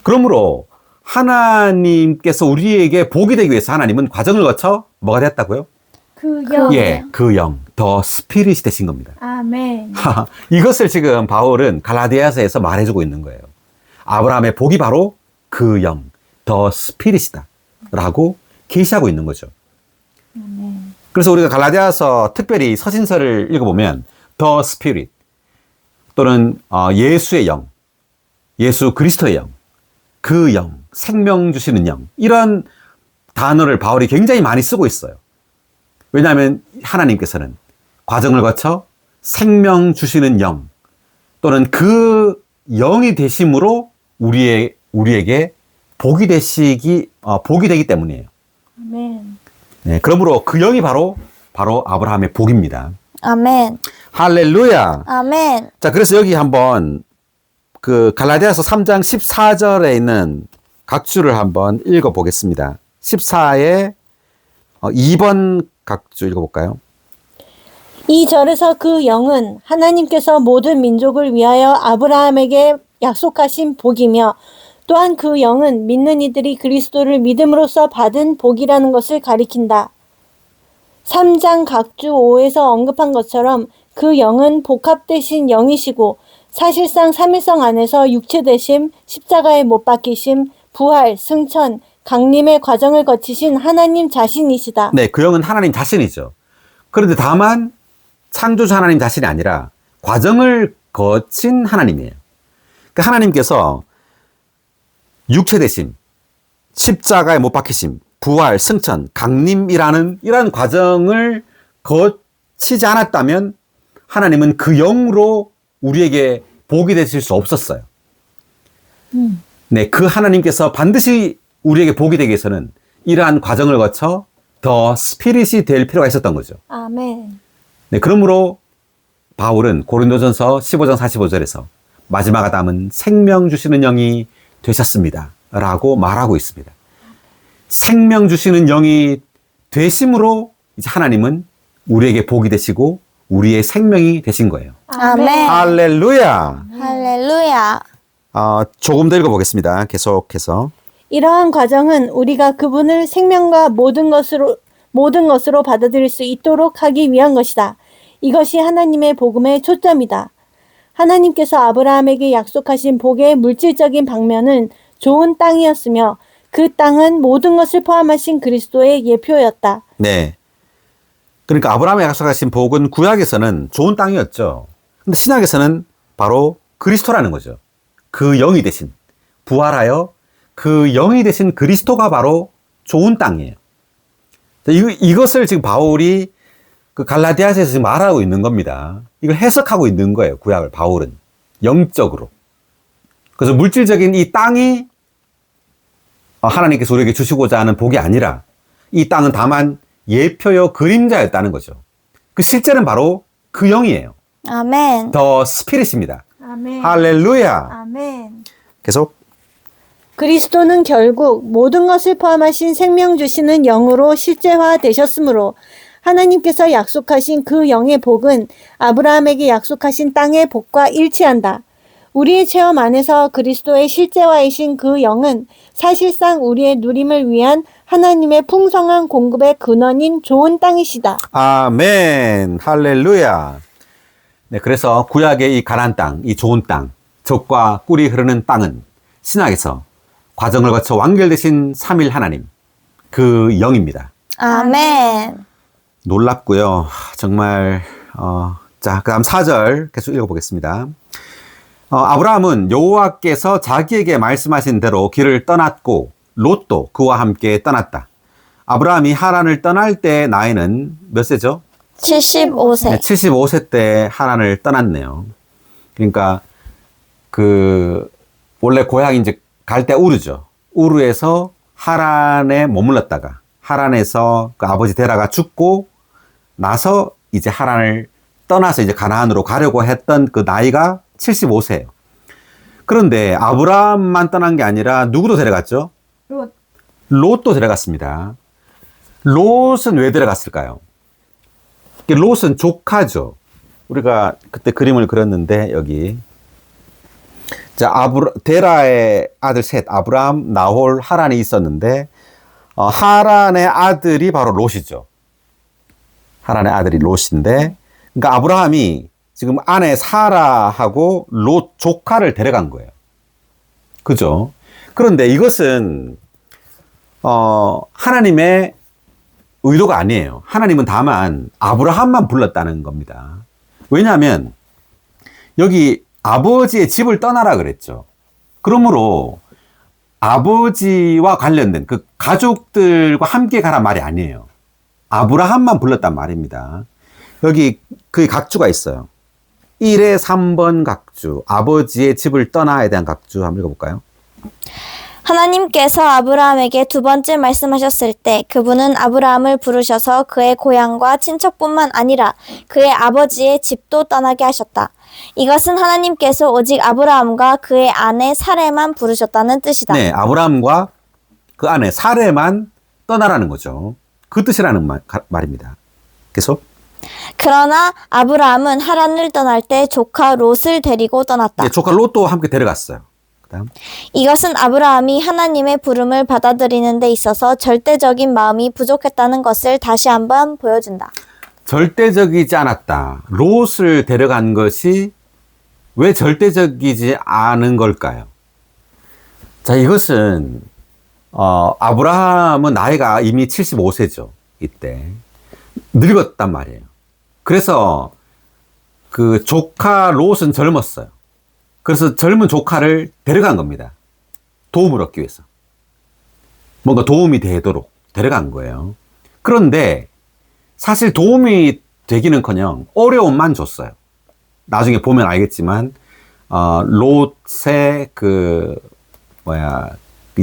그러므로 하나님께서 우리에게 복이 되기 위해서 하나님은 과정을 거쳐 뭐가 됐다고요? 그 영. 예, 그 영, 더 스피릿이 되신 겁니다. 아멘. 이것을 지금 바울은 갈라디아서에서 말해주고 있는 거예요. 아브라함의 복이 바로 그 영, 더 스피릿이다 라고 계시하고 있는 거죠. 그래서 우리가 갈라디아서 특별히 서신서를 읽어보면 더 스피릿 또는 예수의 영, 예수 그리스도의 영, 그 영, 생명 주시는 영 이런 단어를 바울이 굉장히 많이 쓰고 있어요. 왜냐하면 하나님께서는 과정을 거쳐 생명 주시는 영 또는 그 영이 되심으로 우리에게 복이 되기 때문이에요. 아멘. 네, 그러므로 그 영이 바로 아브라함의 복입니다. 아멘. 할렐루야. 아멘. 자, 그래서 여기 한번 그 갈라디아서 3장 14절에 있는 각주를 한번 읽어보겠습니다. 14의 2번 각주 읽어볼까요? 이 절에서 그 영은 하나님께서 모든 민족을 위하여 아브라함에게 약속하신 복이며 또한 그 영은 믿는 이들이 그리스도를 믿음으로써 받은 복이라는 것을 가리킨다. 3장 각주 5에서 언급한 것처럼 그 영은 복합되신 영이시고 사실상 삼위성 안에서 육체되심, 십자가에 못 박히심, 부활, 승천, 강림의 과정을 거치신 하나님 자신이시다. 네, 그 영은 하나님 자신이죠. 그런데 다만 창조주 하나님 자신이 아니라 과정을 거친 하나님이에요. 그러니까 하나님께서 육체되심, 십자가에 못 박히심, 부활, 승천, 강림이라는 이러한 과정을 거치지 않았다면 하나님은 그 영으로 우리에게 복이 되실 수 없었어요. 네, 그 하나님께서 반드시 우리에게 복이 되기 위해서는 이러한 과정을 거쳐 더 스피릿이 될 필요가 있었던 거죠. 아멘. 네, 그러므로 바울은 고린도전서 15장 45절에서 마지막 아담은 생명 주시는 영이 되셨습니다. 라고 말하고 있습니다. 생명 주시는 영이 되심으로 이제 하나님은 우리에게 복이 되시고 우리의 생명이 되신 거예요. 아멘. 할렐루야! 할렐루야. 조금 더 읽어보겠습니다. 계속해서. 이러한 과정은 우리가 그분을 생명과 모든 것으로 받아들일 수 있도록 하기 위한 것이다. 이것이 하나님의 복음의 초점이다. 하나님께서 아브라함에게 약속하신 복의 물질적인 방면은 좋은 땅이었으며 그 땅은 모든 것을 포함하신 그리스도의 예표였다. 네. 그러니까 아브라함에 약속하신 복은 구약에서는 좋은 땅이었죠. 근데 신약에서는 바로 그리스도라는 거죠. 그 영이 되신, 부활하여 그 영이 되신 그리스도가 바로 좋은 땅이에요. 이것을 지금 바울이 그 갈라디아서에서 지금 말하고 있는 겁니다. 이걸 해석하고 있는 거예요. 구약을 바울은 영적으로. 그래서 물질적인 이 땅이 하나님께서 우리에게 주시고자 하는 복이 아니라 이 땅은 다만 예표요 그림자였다는 거죠. 그 실제는 바로 그 영이에요. 아멘. 더 스피릿입니다. 아멘. 할렐루야. 아멘. 계속. 그리스도는 결국 모든 것을 포함하신 생명 주시는 영으로 실제화 되셨으므로 하나님께서 약속하신 그 영의 복은 아브라함에게 약속하신 땅의 복과 일치한다. 우리의 체험 안에서 그리스도의 실제화이신 그 영은 사실상 우리의 누림을 위한 하나님의 풍성한 공급의 근원인 좋은 땅이시다. 아멘. 할렐루야. 네, 그래서 구약의 이 가나안 땅, 이 좋은 땅, 젖과 꿀이 흐르는 땅은 신약에서 과정을 거쳐 완결되신 삼일 하나님, 그 영입니다. 아멘. 놀랍고요. 정말 자, 그다음 4절 계속 읽어보겠습니다. 아브라함은 여호와께서 자기에게 말씀하신 대로 길을 떠났고 롯도 그와 함께 떠났다. 아브라함이 하란을 떠날 때 나이는 몇 세죠? 75세. 네, 75세 때 하란을 떠났네요. 그러니까 원래 고향이 이제 갈대 우르죠. 우르에서 하란에 머물렀다가 하란에서 그 아버지 데라가 죽고 나서 이제 하란을 떠나서 이제 가나안으로 가려고 했던 그 나이가 75세예요. 그런데 아브라함만 떠난 게 아니라 누구도 데려갔죠? 롯도 데려갔습니다. 롯은 왜 데려갔을까요? 롯은 조카죠. 우리가 그때 그림을 그렸는데 여기 자, 데라의 아들 셋, 아브라함, 나홀, 하란이 있었는데 하란의 아들이 바로 롯이죠. 하란의 아들이 롯인데, 그러니까 아브라함이 지금 아내 사라하고 롯 조카를 데려간 거예요. 그죠? 그런데 이것은 하나님의 의도가 아니에요. 하나님은 다만 아브라함만 불렀다는 겁니다. 왜냐하면 여기 아버지의 집을 떠나라 그랬죠. 그러므로 아버지와 관련된 그 가족들과 함께 가란 말이 아니에요. 아브라함만 불렀단 말입니다. 여기 그 각주가 있어요. 1의 3번 각주, 아버지의 집을 떠나에 대한 각주 한번 읽어볼까요? 하나님께서 아브라함에게 두 번째 말씀하셨을 때 그분은 아브라함을 부르셔서 그의 고향과 친척뿐만 아니라 그의 아버지의 집도 떠나게 하셨다. 이것은 하나님께서 오직 아브라함과 그의 아내 사레만 부르셨다는 뜻이다. 네, 아브라함과 그 아내 사레만 떠나라는 거죠. 그 뜻이라는 말입니다. 계속. 그러나 아브라함은 하란을 떠날 때 조카 롯을 데리고 떠났다. 네, 조카 롯도 함께 데려갔어요. 그다음. 이것은 아브라함이 하나님의 부름을 받아들이는 데 있어서 절대적인 마음이 부족했다는 것을 다시 한번 보여준다. 절대적이지 않았다. 롯을 데려간 것이 왜 절대적이지 않은 걸까요? 자, 이것은 아브라함은 나이가 이미 75세죠. 이때 늙었단 말이에요. 그래서 그 조카 롯은 젊었어요. 그래서 젊은 조카를 데려간 겁니다. 도움을 얻기 위해서. 뭔가 도움이 되도록 데려간 거예요. 그런데 사실 도움이 되기는커녕 어려움만 줬어요. 나중에 보면 알겠지만 롯의 그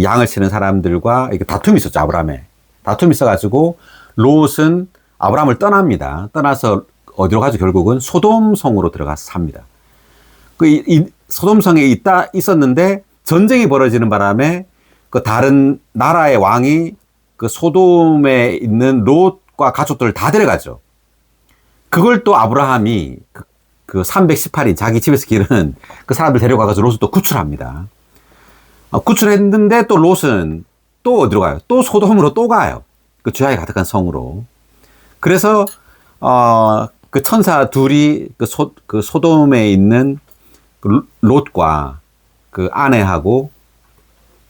양을 치는 사람들과 이렇게 다툼이 있었죠. 아브라함에 다툼이 있어가지고 롯은 아브라함을 떠납니다. 떠나서 어디로 가죠? 결국은 소돔성으로 들어가서 삽니다. 소돔성에 있었는데 전쟁이 벌어지는 바람에 그 다른 나라의 왕이 그 소돔에 있는 롯과 가족들을 다 데려가죠. 그걸 또 아브라함이 그 318인 자기 집에서 기른 그 사람들 데려가서 롯을 또 구출합니다. 구출했는데 또 롯은 또 어디로 가요? 또 소돔으로 또 가요. 그 죄악이 가득한 성으로. 그래서 그 천사 둘이 그 소돔에 있는 그 롯과 그 아내하고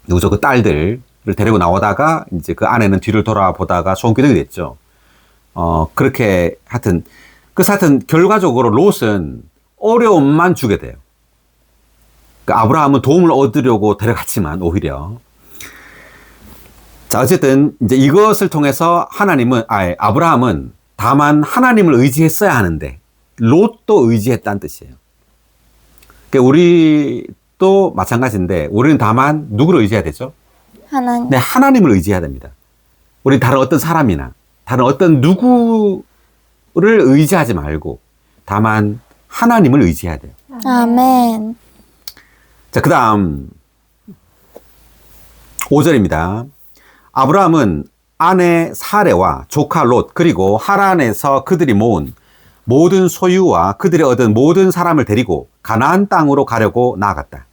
누구죠? 그 딸들을 데리고 나오다가 이제 그 아내는 뒤를 돌아보다가 소금기둥이 됐죠. 그렇게 하여튼 결과적으로 롯은 어려움만 주게 돼요. 그러니까 아브라함은 도움을 얻으려고 데려갔지만 오히려. 자, 어쨌든 이제 이것을 통해서 아브라함은 다만 하나님을 의지했어야 하는데 롯도 의지했다는 뜻이에요. 그러니까 우리도 마찬가지인데 우리는 다만 누구를 의지해야 되죠? 하나님. 네, 하나님을 의지해야 됩니다. 우리 다른 어떤 사람이나 다른 어떤 누구를 의지하지 말고 다만 하나님을 의지해야 돼요. 아멘. 자, 그 다음 5절입니다. 아브라함은 아내 사레와 조카 롯 그리고 하란에서 그들이 모은 모든 소유와 그들이 얻은 모든 사람을 데리고 가나안 땅으로 가려고 나아갔다.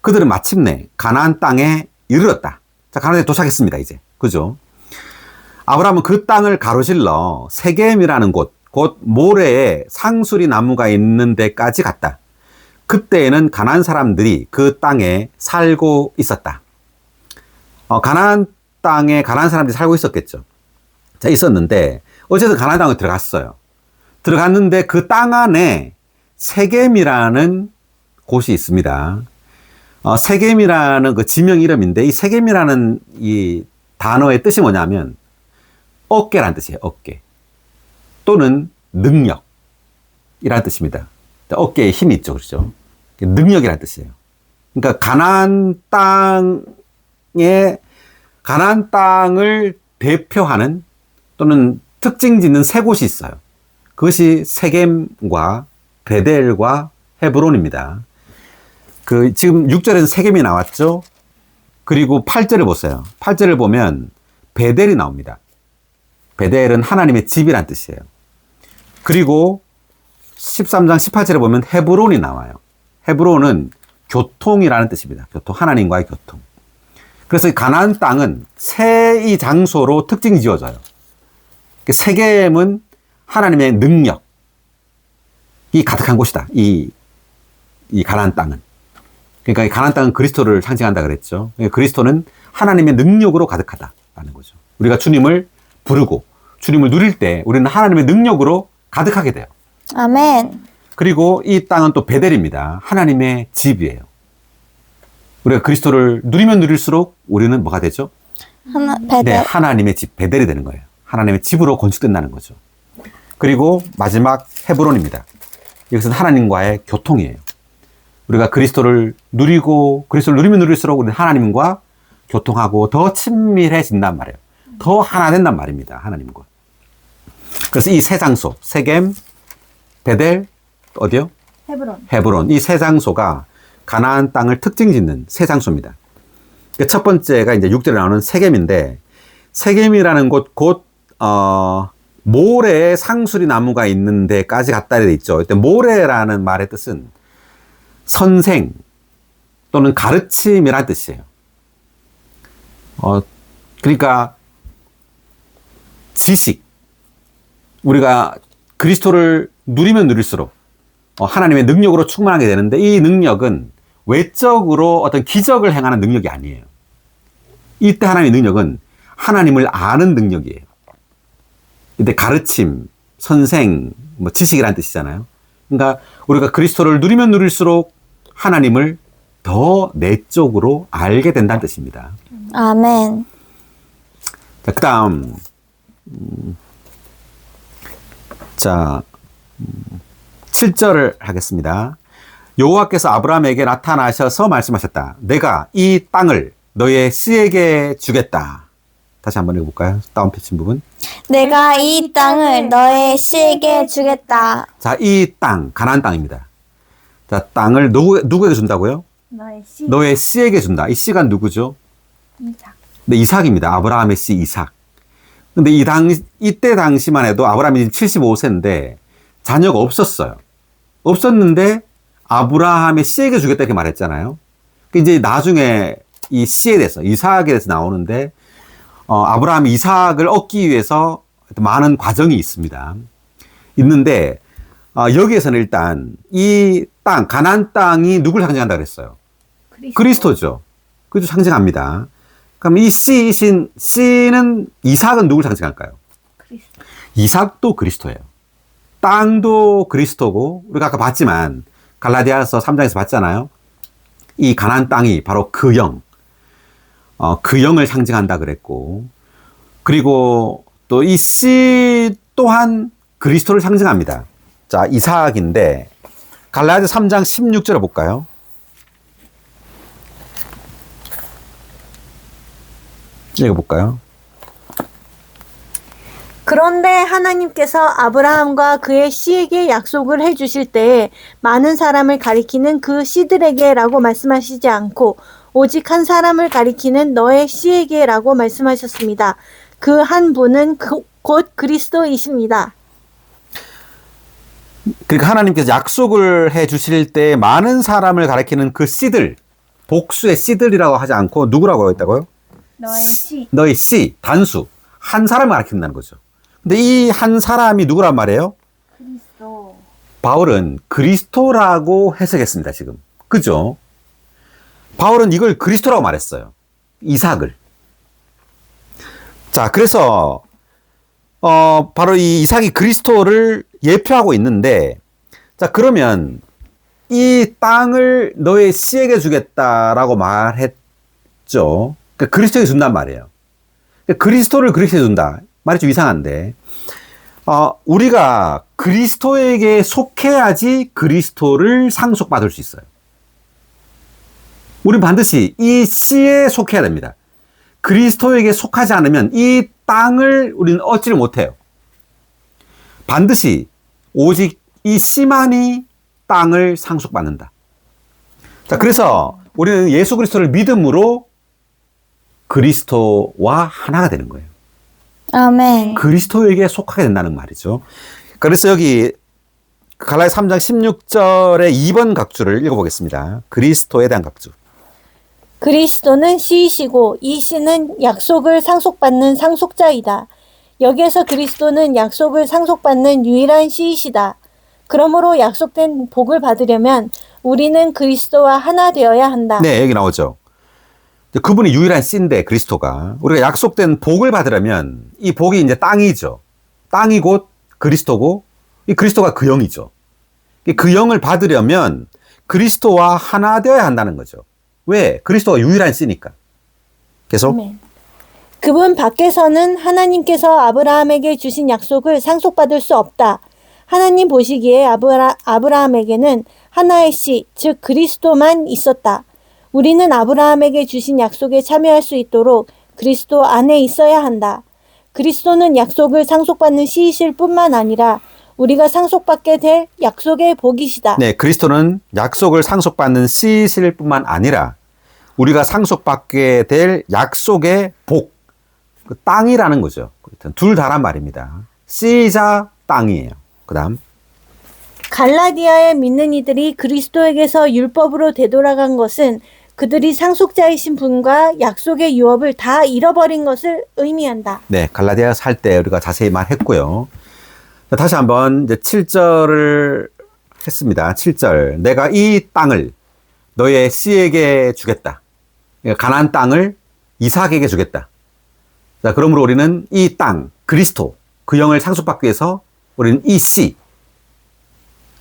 그들은 마침내 가나안 땅에 이르렀다. 자, 가나안에 도착했습니다. 이제 그죠? 아브라함은 그 땅을 가로질러 세겜이라는 곳, 곧 모래에 상수리 나무가 있는 데까지 갔다. 그때에는 가나안 사람들이 그 땅에 살고 있었다. 가나안 땅에 가나안 사람들이 살고 있었겠죠. 자, 있었는데 어쨌든 가나안 땅에 들어갔어요. 들어갔는데 그 땅 안에 세겜이라는 곳이 있습니다. 세겜이라는 그 지명 이름인데 이 세겜이라는 이 단어의 뜻이 뭐냐면 어깨라는 뜻이에요. 어깨 또는 능력이라는 뜻입니다. 어깨에 힘이 있죠, 그렇죠? 능력이라는 뜻이에요. 그러니까 가나안 땅을 대표하는 또는 특징 짓는 세 곳이 있어요. 그것이 세겜과 베델과 헤브론입니다. 지금 6절에서 세겜이 나왔죠. 그리고 8절을 보세요. 8절을 보면 베델이 나옵니다. 베델은 하나님의 집이란 뜻이에요. 그리고 13장 18절에 보면 헤브론이 나와요. 헤브론은 교통이라는 뜻입니다. 교통, 하나님과의 교통. 그래서 가나안 땅은 새 이 장소로 특징이 지어져요. 세겜은 하나님의 능력이 가득한 곳이다. 이 가나안 땅은. 그러니까 이 가나안 땅은 그리스도를 상징한다 그랬죠. 그리스도는 하나님의 능력으로 가득하다라는 거죠. 우리가 주님을 부르고 주님을 누릴 때 우리는 하나님의 능력으로 가득하게 돼요. 아멘. 그리고 이 땅은 또 베델입니다. 하나님의 집이에요. 우리가 그리스도를 누리면 누릴수록 우리는 뭐가 되죠? 베델. 네, 하나님의 집, 베델이 되는 거예요. 하나님의 집으로 건축된다는 거죠. 그리고 마지막 헤브론입니다. 이것은 하나님과의 교통이에요. 우리가 그리스도를 누리고 그리스도를 누리면 누릴수록 우리는 하나님과 교통하고 더 친밀해진단 말이에요. 더 하나 된단 말입니다. 하나님과. 그래서 이 세 장소, 세겜, 베델, 어디요? 헤브론. 이 세 장소가 가나안 땅을 특징 짓는 세 장소입니다. 첫 번째가 이제 6절에 나오는 세겜인데, 세겜이라는 곳, 곧, 모래에 상수리 나무가 있는 데까지 갔다 돼 있죠. 이때 모래라는 말의 뜻은 선생 또는 가르침이라는 뜻이에요. 그러니까 지식. 우리가 그리스도를 누리면 누릴수록 하나님의 능력으로 충만하게 되는데 이 능력은 외적으로 어떤 기적을 행하는 능력이 아니에요. 이때 하나님의 능력은 하나님을 아는 능력이에요. 이때 가르침, 선생, 지식이라는 뜻이잖아요. 그러니까 우리가 그리스도를 누리면 누릴수록 하나님을 더 내적으로 알게 된다는 뜻입니다. 아멘. 자, 그 다음, 7절을 하겠습니다. 여호와께서 아브라함에게 나타나셔서 말씀하셨다. 내가 이 땅을 너의 씨에게 주겠다. 다시 한번 읽어볼까요? 다운표친 부분. 내가 이 땅을 너의 씨에게 주겠다. 자, 이 땅, 가나안 땅입니다. 자, 땅을 누구에게 준다고요? 너의 씨 너의 씨에게 준다. 이 씨가 누구죠? 이삭. 네, 이삭입니다. 아브라함의 씨 이삭. 근데 이때 당시만 해도 아브라함이 75세인데 자녀가 없었어요. 없었는데 아브라함의 씨에게 주겠다 이렇게 말했잖아요. 이제 나중에 이 씨에 대해서, 이삭에 대해서 나오는데, 아브라함이 이삭을 얻기 위해서 많은 과정이 있습니다. 있는데, 여기에서는 일단 이 땅, 가나안 땅이 누굴 상징한다 그랬어요? 그리스도죠. 그죠, 상징합니다. 그럼 이 씨는 이삭은 누굴 상징할까요? 그리스도. 이삭도 그리스도예요. 땅도 그리스도고, 우리가 아까 봤지만, 갈라디아서 3장에서 봤잖아요. 이 가나안 땅이 바로 그 영, 그 영을 상징한다 그랬고, 그리고 또 이 씨 또한 그리스도를 상징합니다. 자, 이삭인데, 갈라디아 3장 16절을 볼까요? 읽어볼까요? 그런데 하나님께서 아브라함과 그의 씨에게 약속을 해주실 때에 많은 사람을 가리키는 그 씨들에게라고 말씀하시지 않고 오직 한 사람을 가리키는 너의 씨에게라고 말씀하셨습니다. 그 한 분은 곧 그리스도이십니다. 그러니까 하나님께서 약속을 해 주실 때 많은 사람을 가리키는 그 씨들, 복수의 씨들이라고 하지 않고 누구라고 했다고요? 너의 씨. 너의 씨, 단수, 한 사람을 가리킨다는 거죠. 근데 이 한 사람이 누구란 말이에요? 그리스도. 바울은 그리스도라고 해석했습니다, 지금. 그죠? 바울은 이걸 그리스도라고 말했어요. 이삭을. 자, 그래서, 바로 이 이삭이 그리스도를 예표하고 있는데, 자, 그러면 이 땅을 너의 씨에게 주겠다라고 말했죠. 그러니까 그리스도에게 준단 말이에요. 그러니까 그리스도를 그리스도에게 준다. 말이 좀 이상한데, 우리가 그리스도에게 속해야지 그리스도를 상속받을 수 있어요. 우리는 반드시 이 씨에 속해야 됩니다. 그리스도에게 속하지 않으면 이 땅을 우리는 얻지를 못해요. 반드시 오직 이 씨만이 땅을 상속받는다. 자, 그래서 우리는 예수 그리스도를 믿음으로 그리스도와 하나가 되는 거예요. 아멘. 그리스도에게 속하게 된다는 말이죠. 그래서 여기 갈라디아 3장 16절의 2번 각주를 읽어보겠습니다. 그리스도에 대한 각주. 그리스도는 씨이시고 이 씨는 약속을 상속받는 상속자이다. 여기에서 그리스도는 약속을 상속받는 유일한 씨이시다. 그러므로 약속된 복을 받으려면 우리는 그리스도와 하나 되어야 한다. 네, 여기 나오죠. 그분이 유일한 씨인데 그리스도가 우리가 약속된 복을 받으려면 이 복이 이제 땅이죠. 땅이 곧 그리스도고 이 그리스도가 그 영이죠. 그 영을 받으려면 그리스도와 하나 되어야 한다는 거죠. 왜? 그리스도가 유일한 씨니까. 계속. 아멘. 그분 밖에서는 하나님께서 아브라함에게 주신 약속을 상속받을 수 없다. 하나님 보시기에 아브라함에게는 하나의 씨, 즉 그리스도만 있었다. 우리는 아브라함에게 주신 약속에 참여할 수 있도록 그리스도 안에 있어야 한다. 그리스도는 약속을 상속받는 씨이실 뿐만 아니라 우리가 상속받게 될 약속의 복이시다. 네, 그리스도는 약속을 상속받는 씨이실 뿐만 아니라 우리가 상속받게 될 약속의 복, 그 땅이라는 거죠. 둘 다란 말입니다. 씨이자 땅이에요. 그 다음. 갈라디아에 믿는 이들이 그리스도에게서 율법으로 되돌아간 것은 그들이 상속자이신 분과 약속의 유업을 다 잃어버린 것을 의미한다. 네, 갈라디아서 할 때 우리가 자세히 말했고요. 자, 다시 한번 이제 7절을 했습니다. 7절. 내가 이 땅을 너의 씨에게 주겠다. 가나안 땅을 이삭에게 주겠다. 자, 그러므로 우리는 이 땅, 그리스도, 그 영을 상속받기 위해서 우리는 이 씨,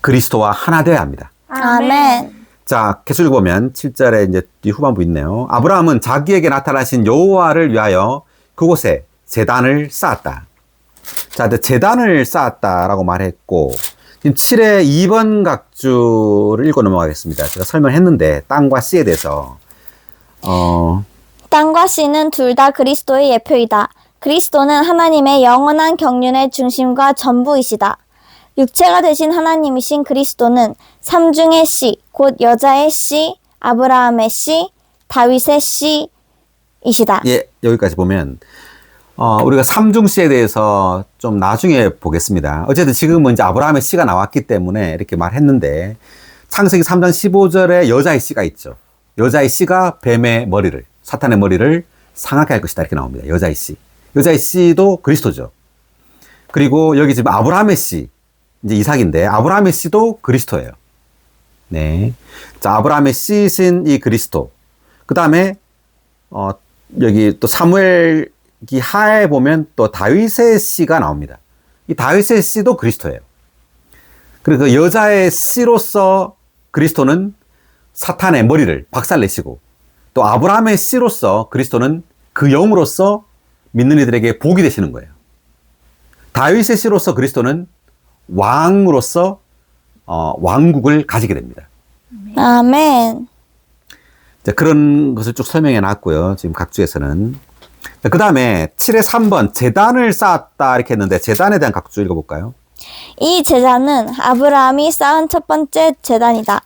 그리스도와 하나 되어야 합니다. 아멘. 자, 계속 읽어보면 7절에 이제 뒤 후반부 있네요. 아브라함은 자기에게 나타나신 여호와를 위하여 그곳에 제단을 쌓았다. 자, 제단을 쌓았다라고 말했고, 지금 7의 2번 각주를 읽고 넘어가겠습니다. 제가 설명했는데, 땅과 씨에 대해서. 땅과 씨는 둘 다 그리스도의 예표이다. 그리스도는 하나님의 영원한 경륜의 중심과 전부이시다. 육체가 되신 하나님이신 그리스도는 삼중의 씨, 곧 여자의 씨, 아브라함의 씨, 다윗의 씨이시다. 예, 여기까지 보면, 우리가 삼중씨에 대해서 좀 나중에 보겠습니다. 어쨌든 지금은 이제 아브라함의 씨가 나왔기 때문에 이렇게 말했는데, 창세기 3장 15절에 여자의 씨가 있죠. 여자의 씨가 뱀의 머리를, 사탄의 머리를 상하게 할 것이다. 이렇게 나옵니다. 여자의 씨. 여자의 씨도 그리스도죠. 그리고 여기 지금 아브라함의 씨, 이제 이삭인데, 아브라함의 씨도 그리스도예요. 네. 자, 아브라함의 씨신 이 그리스도. 그 다음에, 여기 또 사무엘기 하에 보면 또 다윗의 씨가 나옵니다. 이 다윗의 씨도 그리스도예요. 그리고 그 여자의 씨로서 그리스도는 사탄의 머리를 박살내시고, 또 아브라함의 씨로서 그리스도는 그 영으로서 믿는 이들에게 복이 되시는 거예요. 다윗의 씨로서 그리스도는 왕으로서 왕국을 가지게 됩니다. 아멘. 자, 그런 것을 쭉 설명해 놨고요. 지금 각주에서는. 그 다음에 7의 3번 제단을 쌓았다 이렇게 했는데 제단에 대한 각주 읽어볼까요? 이 제단은 아브라함이 쌓은 첫 번째 제단이다.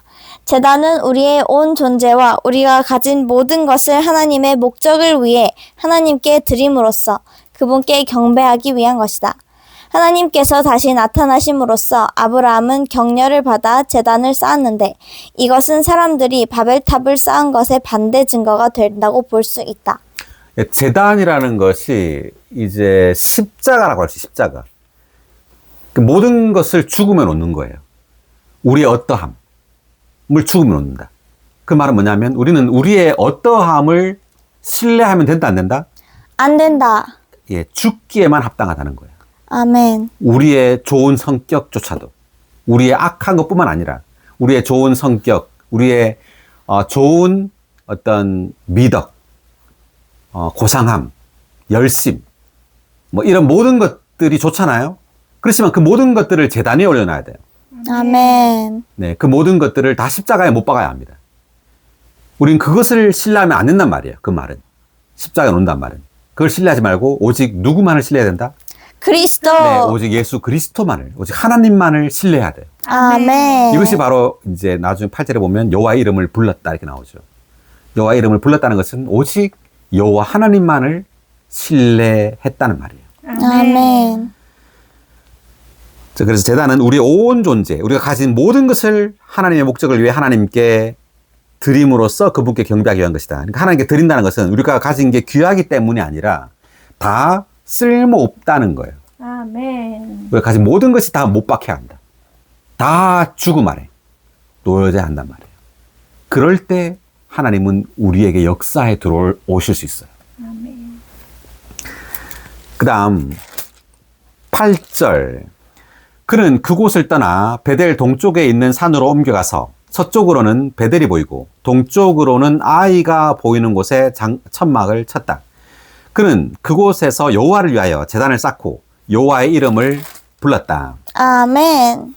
제단은 우리의 온 존재와 우리가 가진 모든 것을 하나님의 목적을 위해 하나님께 드림으로써 그분께 경배하기 위한 것이다. 하나님께서 다시 나타나심으로써 아브라함은 격려를 받아 제단을 쌓았는데 이것은 사람들이 바벨탑을 쌓은 것의 반대 증거가 된다고 볼 수 있다. 제단이라는 것이 이제 십자가라고 할 수 있어요. 십자가. 그 모든 것을 죽음에 놓는 거예요. 우리의 어떠함을 죽음에 놓는다. 그 말은 뭐냐면 우리는 우리의 어떠함을 신뢰하면 된다 안 된다? 안 된다. 예, 죽기에만 합당하다는 거예요. 아멘. 우리의 좋은 성격조차도 우리의 악한 것뿐만 아니라 우리의 좋은 성격, 우리의 좋은 어떤 미덕, 고상함, 열심, 뭐 이런 모든 것들이 좋잖아요. 그렇지만 그 모든 것들을 제단에 올려놔야 돼요. 아멘. 네, 그 모든 것들을 다 십자가에 못 박아야 합니다. 우린 그것을 신뢰하면 안 된단 말이에요. 그 말은. 십자가에 놓는단 말은. 그걸 신뢰하지 말고 오직 누구만을 신뢰해야 된다? 그리스도. 네, 오직 예수 그리스도만을, 오직 하나님만을 신뢰해야 돼요. 아멘. 이것이 바로 이제 나중에 8절에 보면 여호와의 이름을 불렀다 이렇게 나오죠. 여호와의 이름을 불렀다는 것은 오직 여호와 하나님만을 신뢰했다는 말이에요. 아멘. 자, 그래서 제단은 우리의 온 존재, 우리가 가진 모든 것을 하나님의 목적을 위해 하나님께 드림으로써 그분께 경배하기 위한 것이다. 그러니까 하나님께 드린다는 것은 우리가 가진 게 귀하기 때문이 아니라 다 쓸모없다는 거예요. 아멘. 우리가 가진 모든 것이 다 못 박혀야 한다. 다 죽음 아래 놓여져야 한단 말이에요. 그럴 때 하나님은 우리에게 역사에 들어오실 수 있어요. 아멘. 그 다음 8절 그는 그곳을 떠나 베델 동쪽에 있는 산으로 옮겨가서 서쪽으로는 베델이 보이고 동쪽으로는 아이가 보이는 곳에 천막을 쳤다. 그는 그곳에서 여호와를 위하여 제단을 쌓고 여호와의 이름을 불렀다. 아멘.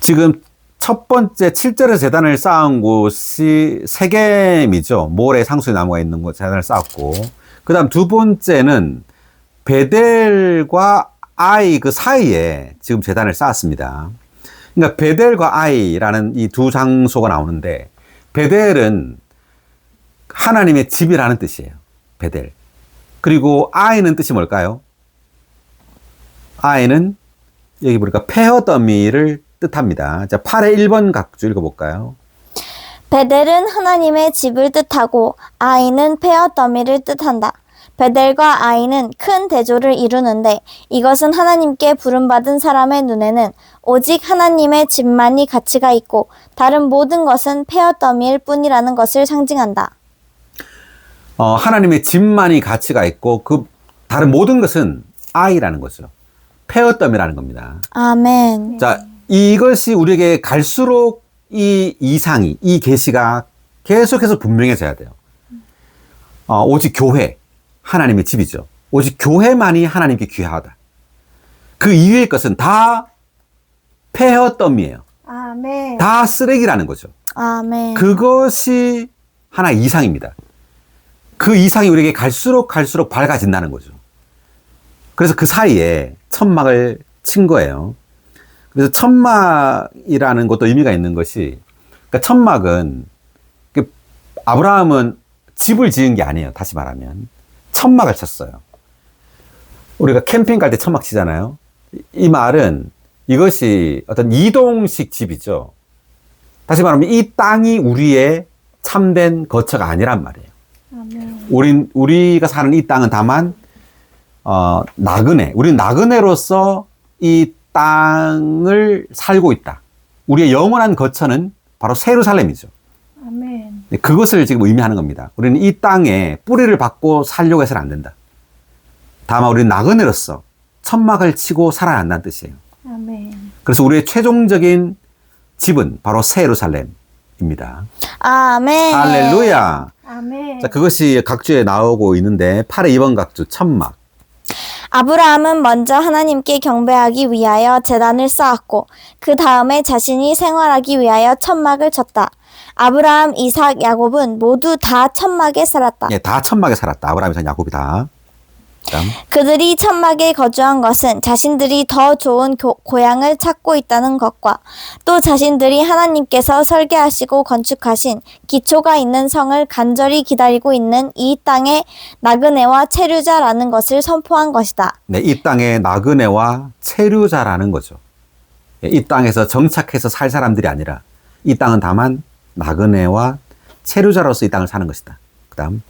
지금 첫 번째 7절에 제단을 쌓은 곳이 세겜이죠. 모래 상수리 나무가 있는 곳 제단을 쌓았고, 그 다음 두 번째는 베델과 아이 그 사이에 지금 제단을 쌓았습니다. 그러니까 베델과 아이라는 이 두 장소가 나오는데, 베델은 하나님의 집이라는 뜻이에요. 베델. 그리고 아이는 뜻이 뭘까요? 아이는 여기 보니까 폐허더미를 뜻합니다. 자, 8의 1번 각주 읽어볼까요? 베델은 하나님의 집을 뜻하고 아이는 폐허더미를 뜻한다. 베델과 아이는 큰 대조를 이루는데 이것은 하나님께 부름받은 사람의 눈에는 오직 하나님의 집만이 가치가 있고 다른 모든 것은 폐허더미일 뿐이라는 것을 상징한다. 하나님의 집만이 가치가 있고 그 다른 모든 것은 아이라는 거죠. 폐허더미라는 겁니다. 아멘. 자, 이것이 우리에게 갈수록 이 이상이, 이 계시가 계속해서 분명해져야 돼요. 오직 교회, 하나님의 집이죠. 오직 교회만이 하나님께 귀하다. 그 이외의 것은 다 폐허더미예요. 아멘. 다 쓰레기라는 거죠. 아멘. 그것이 하나의 이상입니다. 그 이상이 우리에게 갈수록 밝아진다는 거죠. 그래서 그 사이에 천막을 친 거예요. 그래서 천막이라는 것도 의미가 있는 것이, 그러니까 천막은, 아브라함은 집을 지은 게 아니에요. 다시 말하면. 천막을 쳤어요. 우리가 캠핑 갈 때 천막 치잖아요. 이 말은 이것이 어떤 이동식 집이죠. 다시 말하면 이 땅이 우리의 참된 거처가 아니란 말이에요. 아멘. 우리가 사는 이 땅은 다만, 나그네. 우리는 나그네로서 이 땅을 살고 있다. 우리의 영원한 거처는 바로 세루살렘이죠. 아멘. 그것을 지금 의미하는 겁니다. 우리는 이 땅에 뿌리를 받고 살려고 해서는 안 된다. 다만 우리는 나그네로서 천막을 치고 살아야 한다는 뜻이에요. 아멘. 그래서 우리의 최종적인 집은 바로 새 예루살렘입니다. 아멘. 할렐루야. 아멘. 자, 그것이 각주에 나오고 있는데 8의 2번 각주 천막. 아브라함은 먼저 하나님께 경배하기 위하여 제단을 쌓았고 그 다음에 자신이 생활하기 위하여 천막을 쳤다. 아브라함, 이삭, 야곱은 모두 다 천막에 살았다. 예, 다 천막에 살았다. 아브라함, 이삭, 야곱이 다. 그다음. 그들이 천막에 거주한 것은 자신들이 더 좋은 고향을 찾고 있다는 것과 또 자신들이 하나님께서 설계하시고 건축하신 기초가 있는 성을 간절히 기다리고 있는 이 땅의 나그네와 체류자라는 것을 선포한 것이다. 네, 이 땅의 나그네와 체류자라는 거죠. 예, 이 땅에서 정착해서 살 사람들이 아니라 이 땅은 다만 나그네와 체류자로서 이 땅을 사는 것이다. 그다음.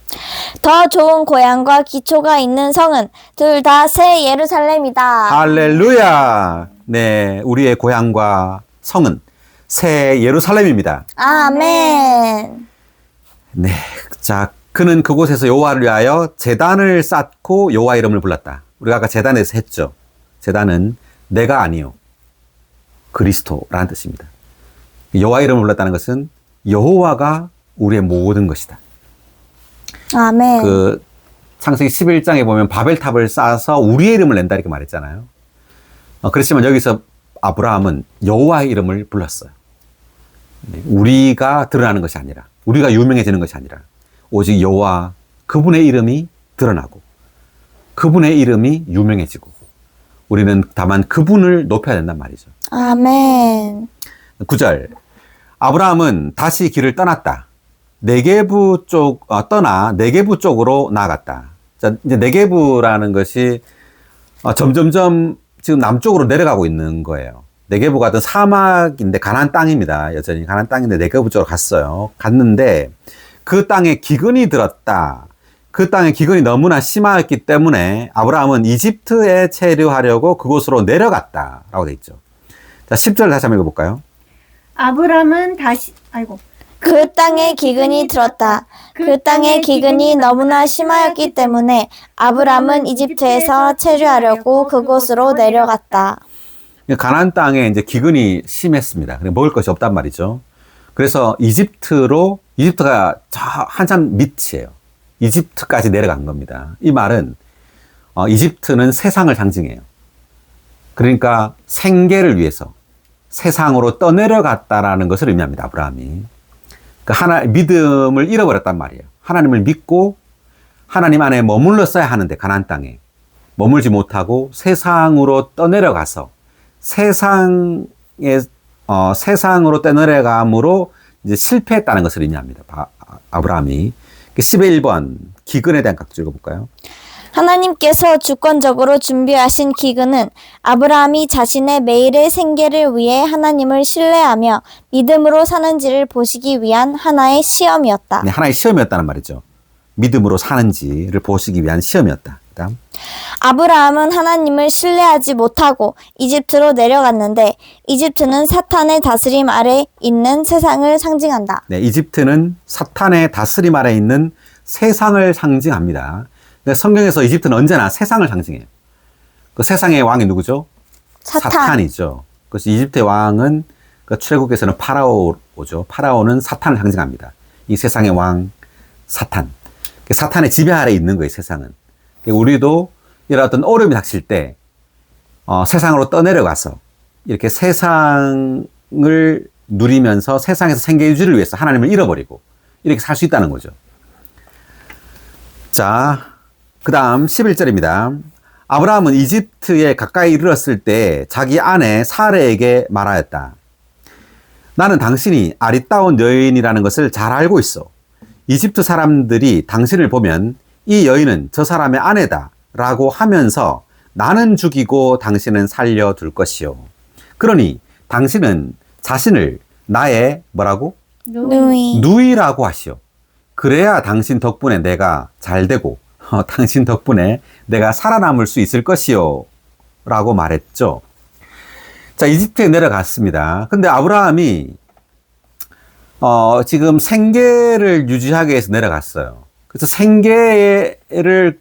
더 좋은 고향과 기초가 있는 성은 둘 다 새 예루살렘이다. 할렐루야. 네, 우리의 고향과 성은 새 예루살렘입니다. 아멘. 네, 자, 그는 그곳에서 여호와를 위하여 제단을 쌓고 여호와 이름을 불렀다. 우리가 아까 제단에서 했죠. 제단은 내가 아니요 그리스도라는 뜻입니다. 여호와 이름을 불렀다는 것은 여호와가 우리의 모든 것이다. 아멘. 그 창세기 11장에 보면 바벨탑을 쌓아서 우리의 이름을 낸다 이렇게 말했잖아요. 그렇지만 여기서 아브라함은 여호와의 이름을 불렀어요. 우리가 드러나는 것이 아니라, 우리가 유명해지는 것이 아니라 오직 여호와 그분의 이름이 드러나고 그분의 이름이 유명해지고 우리는 다만 그분을 높여야 된단 말이죠. 아멘. 9절. 아브라함은 다시 길을 떠났다. 네게부 떠나 네게부 쪽으로 나아갔다. 자, 이제 네게부라는 것이 점점점 지금 남쪽으로 내려가고 있는 거예요. 네게부가 어떤 사막인데 가나안 땅입니다. 여전히 가나안 땅인데 네게부 쪽으로 갔어요. 갔는데 그 땅에 기근이 들었다. 그 땅에 기근이 너무나 심하였기 때문에 아브라함은 이집트에 체류하려고 그곳으로 내려갔다라고 돼 있죠. 자, 10절 다시 한번 읽어볼까요? 아브람은 다시 그 땅에 기근이 들었다. 그 땅의 기근이 너무나 심하였기 때문에 아브람은 이집트에서 체류하려고 그곳으로 내려갔다. 가나안 땅에 이제 기근이 심했습니다. 먹을 것이 없단 말이죠. 그래서 이집트가 저 한참 밑이에요. 이집트까지 내려간 겁니다. 이 말은 이집트는 세상을 상징해요. 그러니까 생계를 위해서 세상으로 떠내려갔다라는 것을 의미합니다. 아브라함이. 믿음을 잃어버렸단 말이에요. 하나님을 믿고 하나님 안에 머물렀어야 하는데 가나안 땅에 머물지 못하고 세상으로 떠내려가서 세상으로 떠내려감으로 이제 실패했다는 것을 의미합니다. 아브라함이. 11번 기근에 대한 각주 읽어볼까요? 하나님께서 주권적으로 준비하신 기근은 아브라함이 자신의 매일의 생계를 위해 하나님을 신뢰하며 믿음으로 사는지를 보시기 위한 하나의 시험이었다. 네, 하나의 시험이었다는 말이죠. 믿음으로 사는지를 보시기 위한 시험이었다. 그다음 아브라함은 하나님을 신뢰하지 못하고 이집트로 내려갔는데 이집트는 사탄의 다스림 아래 있는 세상을 상징한다. 네, 이집트는 사탄의 다스림 아래 있는 세상을 상징합니다. 근데 성경에서 이집트는 언제나 세상을 상징해요. 그 세상의 왕이 누구죠? 사탄. 사탄이죠. 그래서 이집트의 왕은 그 출애굽에서는 파라오죠. 파라오는 사탄을 상징합니다. 이 세상의 왕 사탄. 사탄의 지배 아래 있는 거예요, 세상은. 우리도 이런 어떤 어려움이 닥칠 때 세상으로 떠내려가서 이렇게 세상을 누리면서 세상에서 생계 유지를 위해서 하나님을 잃어버리고 이렇게 살 수 있다는 거죠. 자, 그 다음 11절입니다. 아브라함은 이집트에 가까이 이르렀을 때 자기 아내 사레에게 말하였다. 나는 당신이 아리따운 여인이라는 것을 잘 알고 있어. 이집트 사람들이 당신을 보면 이 여인은 저 사람의 아내다 라고 하면서 나는 죽이고 당신은 살려둘 것이요. 그러니 당신은 자신을 나의 뭐라고? 누이. 누이라고 하시오. 그래야 당신 덕분에 내가 잘 되고 당신 덕분에 내가 살아남을 수 있을 것이요 라고 말했죠. 자, 이집트에 내려갔습니다. 근데 아브라함이 지금 생계를 유지하기 위해서 내려갔어요. 그래서 생계를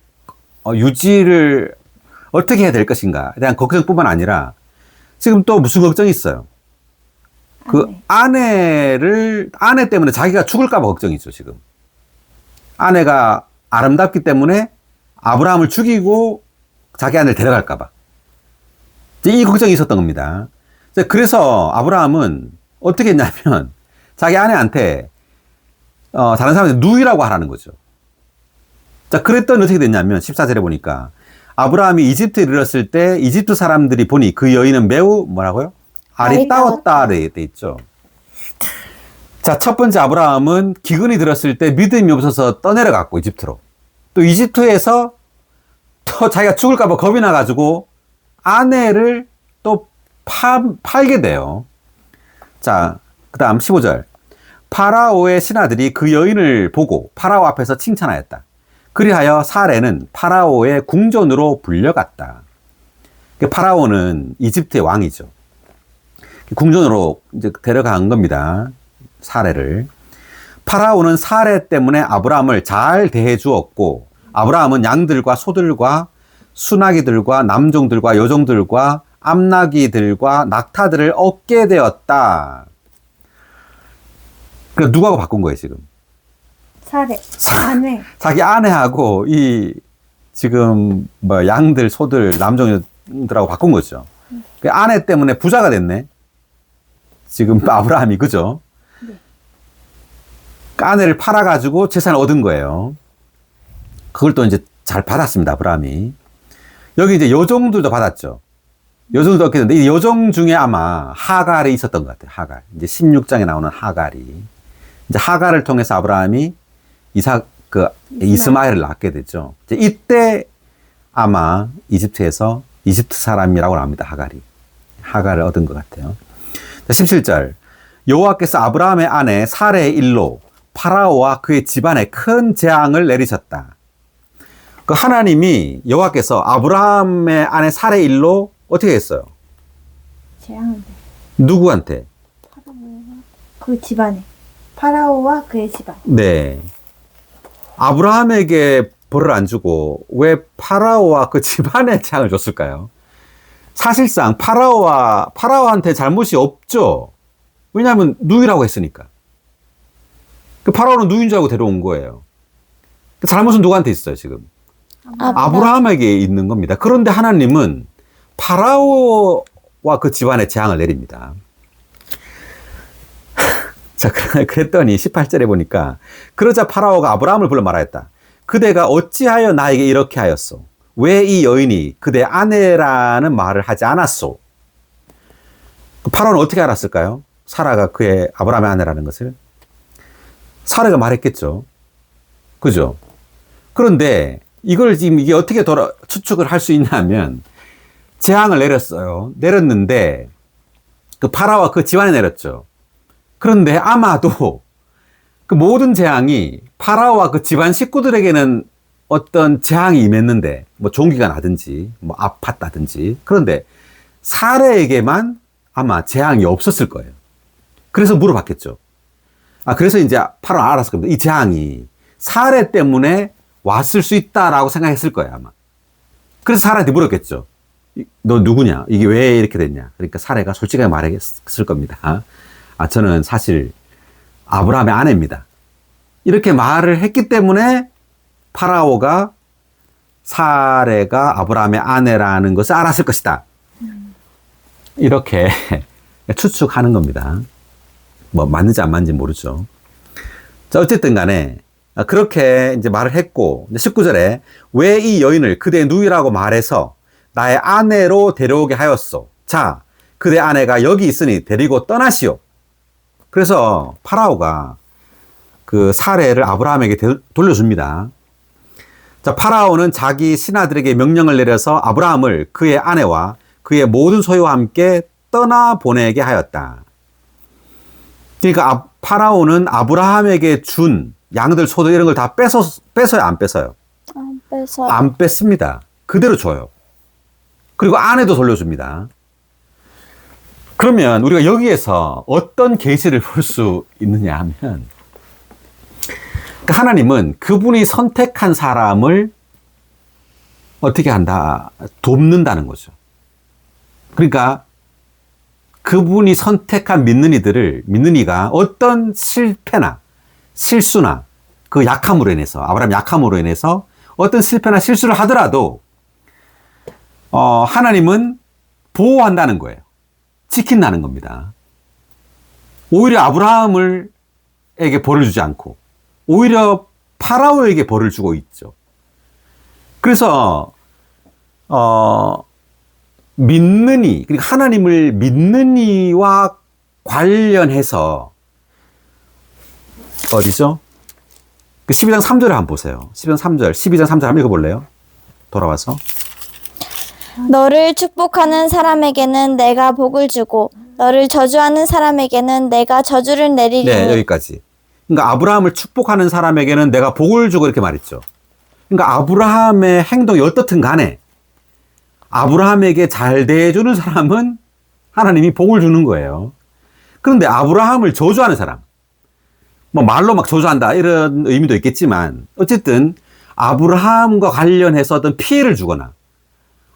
유지를 어떻게 해야 될 것인가에 대한 걱정뿐만 아니라 지금 또 무슨 걱정이 있어요? 그 아내 때문에 자기가 죽을까봐 걱정이죠, 지금. 아내가 아름답기 때문에 아브라함을 죽이고 자기 아내를 데려갈까봐. 이 걱정이 있었던 겁니다. 그래서 아브라함은 어떻게 했냐면 자기 아내한테 다른 사람한테 누이라고 하라는 거죠. 자, 그랬더니 어떻게 됐냐면 14절에 보니까 아브라함이 이집트에 이르렀을 때 이집트 사람들이 보니 그 여인은 매우 뭐라고요? 아리따웠다 돼 있죠. 자, 첫 번째 아브라함은 기근이 들었을 때 믿음이 없어서 떠내려갔고 이집트로. 또 이집트에서 또 자기가 죽을까봐 겁이 나가지고 아내를 또 팔게 돼요. 자, 그 다음 15절. 파라오의 신하들이 그 여인을 보고 파라오 앞에서 칭찬하였다. 그리하여 사레는 파라오의 궁전으로 불려갔다. 파라오는 이집트의 왕이죠. 궁전으로 이제 데려간 겁니다. 사레를. 파라오는 사레 때문에 아브라함을 잘 대해 주었고 아브라함은 양들과 소들과 순하기들과 남종들과 여종들과 암나기들과 낙타들을 얻게 되었다. 그러니까 누구하고 바꾼 거예요, 지금? 사례. 아내. 자기 아내하고 이 지금 뭐 양들, 소들, 남종들하고 바꾼 거죠. 그 아내 때문에 부자가 됐네. 지금 아브라함이, 그죠? 네. 그 아내를 팔아가지고 재산을 얻은 거예요. 그걸 또 이제 잘 받았습니다, 아브라함이. 여기 이제 여종들도 받았죠. 여종도 얻게 됐는데, 이 여종 중에 아마 하갈이 있었던 것 같아요, 하갈. 이제 16장에 나오는 하갈이. 이제 하갈을 통해서 아브라함이 이스마엘을 낳게 됐죠. 이제 이때 아마 이집트에서 이집트 사람이라고 나옵니다, 하갈이. 하갈을 얻은 것 같아요. 17절. 여호와께서 아브라함의 아내 사레의 일로 파라오와 그의 집안에 큰 재앙을 내리셨다. 그 하나님이 여호와께서 아브라함의 아내 사레의 일로 어떻게 했어요? 재앙을. 누구한테? 그 집안에. 파라오와 그의 집안. 네. 아브라함에게 벌을 안 주고 왜 파라오와 그 집안에 재앙을 줬을까요? 사실상 파라오한테 잘못이 없죠. 왜냐하면 누이라고 했으니까. 그 파라오는 누이인 줄 알고 데려온 거예요. 그 잘못은 누구한테 있어요, 지금? 아브라함에게 있는 겁니다. 그런데 하나님은 파라오와 그 집안에 재앙을 내립니다. 자, 그랬더니 18절에 보니까 그러자 파라오가 아브라함을 불러 말하였다. 그대가 어찌하여 나에게 이렇게 하였소? 왜 이 여인이 그대 아내라는 말을 하지 않았소? 파라오는 어떻게 알았을까요? 사라가 그의 아브라함의 아내라는 것을. 사라가 말했겠죠. 그죠? 그런데 이걸 지금 이게 어떻게 추측을 할 수 있냐면 재앙을 내렸어요. 내렸는데 그 파라오와 그 집안에 내렸죠. 그런데 아마도 그 모든 재앙이 파라오와 그 집안 식구들에게는 어떤 재앙이 임했는데, 뭐 종기가 나든지, 뭐 아팠다든지. 그런데 사례에게만 아마 재앙이 없었을 거예요. 그래서 물어봤겠죠. 그래서 이제 파라오가 알았을 겁니다. 이 재앙이 사례 때문에 왔을 수 있다라고 생각했을 거예요, 아마. 그래서 사례한테 물었겠죠. 너 누구냐? 이게 왜 이렇게 됐냐? 그러니까 사례가 솔직하게 말했을 겁니다. 저는 사실 아브라함의 아내입니다. 이렇게 말을 했기 때문에 파라오가 사례가 아브라함의 아내라는 것을 알았을 것이다. 이렇게 추측하는 겁니다. 뭐 맞는지 안 맞는지 모르죠. 자, 어쨌든 간에 그렇게 이제 말을 했고, 19절에 왜 이 여인을 그대의 누이라고 말해서 나의 아내로 데려오게 하였소. 자, 그대 아내가 여기 있으니 데리고 떠나시오. 그래서 파라오가 그 사례를 아브라함에게 돌려줍니다. 자, 파라오는 자기 신하들에게 명령을 내려서 아브라함을 그의 아내와 그의 모든 소유와 함께 떠나보내게 하였다. 그러니까 파라오는 아브라함에게 준 양들, 소들 이런 걸 다 뺏어요, 안 뺏어요? 안 뺏어요. 안 뺏습니다. 그대로 줘요. 그리고 아내도 돌려줍니다. 그러면 우리가 여기에서 어떤 계시를 볼 수 있느냐 하면, 그러니까 하나님은 그분이 선택한 사람을 어떻게 한다? 돕는다는 거죠. 그러니까 그분이 선택한 믿는 이가 어떤 실패나 실수나 그 약함으로 인해서, 아브라함 약함으로 인해서 어떤 실패나 실수를 하더라도 하나님은 보호한다는 거예요. 지킨다는 겁니다. 오히려 아브라함에게 벌을 주지 않고 오히려 파라오에게 벌을 주고 있죠. 그래서 믿는 이, 그러니까 하나님을 믿는 이와 관련해서 어디죠? 12장 3절을 한번 보세요. 12장 3절, 12장 3절 한번 읽어볼래요? 돌아와서. 너를 축복하는 사람에게는 내가 복을 주고 너를 저주하는 사람에게는 내가 저주를 내리리니. 네, 여기까지. 그러니까 아브라함을 축복하는 사람에게는 내가 복을 주고 이렇게 말했죠. 그러니까 아브라함의 행동이 어떻든 간에 아브라함에게 잘 대해주는 사람은 하나님이 복을 주는 거예요. 그런데 아브라함을 저주하는 사람, 뭐 말로 막 저주한다 이런 의미도 있겠지만 어쨌든 아브라함과 관련해서 어떤 피해를 주거나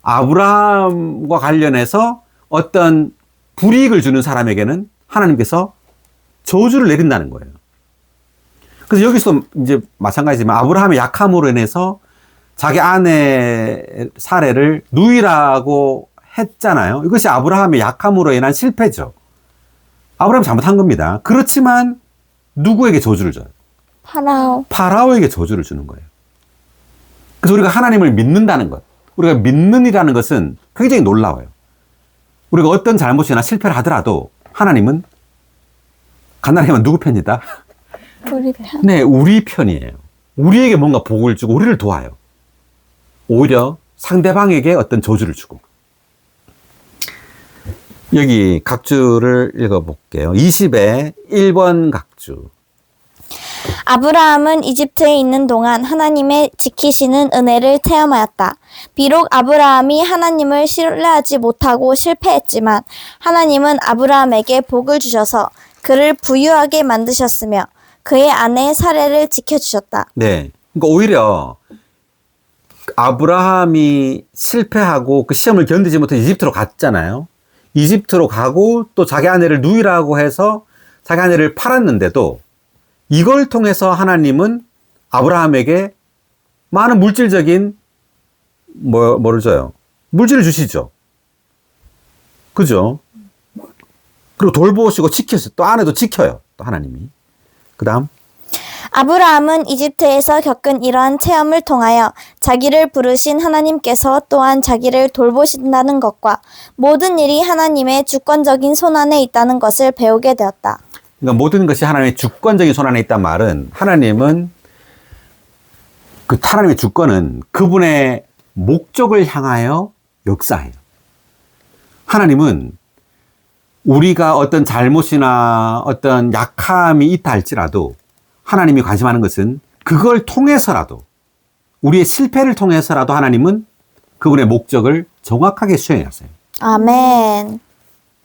아브라함과 관련해서 어떤 불이익을 주는 사람에게는 하나님께서 저주를 내린다는 거예요. 그래서 여기서 이제 마찬가지지만 아브라함의 약함으로 인해서 자기 아내 사례를 누이라고 했잖아요. 이것이 아브라함의 약함으로 인한 실패죠. 아브라함이 잘못한 겁니다. 그렇지만 누구에게 저주를 줘요? 파라오. 파라오에게 저주를 주는 거예요. 그래서 우리가 하나님을 믿는다는 것, 우리가 믿는이라는 것은 굉장히 놀라워요. 우리가 어떤 잘못이나 실패를 하더라도 하나님은 간단하게 말하면 누구 편이다? 우리 편. 네, 우리 편이에요. 우리에게 뭔가 복을 주고 우리를 도와요. 오히려 상대방에게 어떤 저주를 주고. 여기 각주를 읽어볼게요. 20의 1번 각주. 아브라함은 이집트에 있는 동안 하나님의 지키시는 은혜를 체험하였다. 비록 아브라함이 하나님을 신뢰하지 못하고 실패했지만 하나님은 아브라함에게 복을 주셔서 그를 부유하게 만드셨으며 그의 아내 사례를 지켜주셨다. 네. 그러니까 오히려 아브라함이 실패하고 그 시험을 견디지 못해 이집트로 갔잖아요. 이집트로 가고 또 자기 아내를 누이라고 해서 자기 아내를 팔았는데도 이걸 통해서 하나님은 아브라함에게 많은 물질적인 뭐를 줘요? 물질을 주시죠. 그죠? 그리고 돌보시고 지켰어요. 또 아내도 지켜요. 또 하나님이. 그 다음. 아브라함은 이집트에서 겪은 이러한 체험을 통하여 자기를 부르신 하나님께서 또한 자기를 돌보신다는 것과 모든 일이 하나님의 주권적인 손안에 있다는 것을 배우게 되었다. 그러니까 모든 것이 하나님의 주권적인 손안에 있단 말은 하나님은 그 하나님의 주권은 그분의 목적을 향하여 역사해요. 하나님은 우리가 어떤 잘못이나 어떤 약함이 있다 할지라도 하나님이 관심하는 것은 그걸 통해서라도, 우리의 실패를 통해서라도 하나님은 그분의 목적을 정확하게 수행해 하세요. 아멘.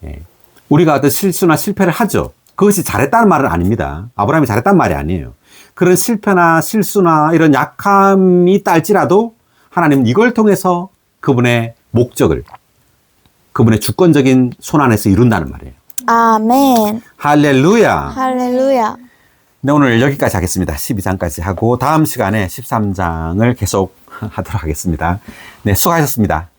예. 우리가 어떤 실수나 실패를 하죠. 그것이 잘했다는 말은 아닙니다. 아브라함이 잘했다는 말이 아니에요. 그런 실패나 실수나 이런 약함이 있다 할지라도 하나님은 이걸 통해서 그분의 목적을, 그분의 주권적인 손안에서 이룬다는 말이에요. 아멘. 할렐루야. 할렐루야. 네, 오늘 여기까지 하겠습니다. 12장까지 하고 다음 시간에 13장을 계속 하도록 하겠습니다. 네, 수고하셨습니다.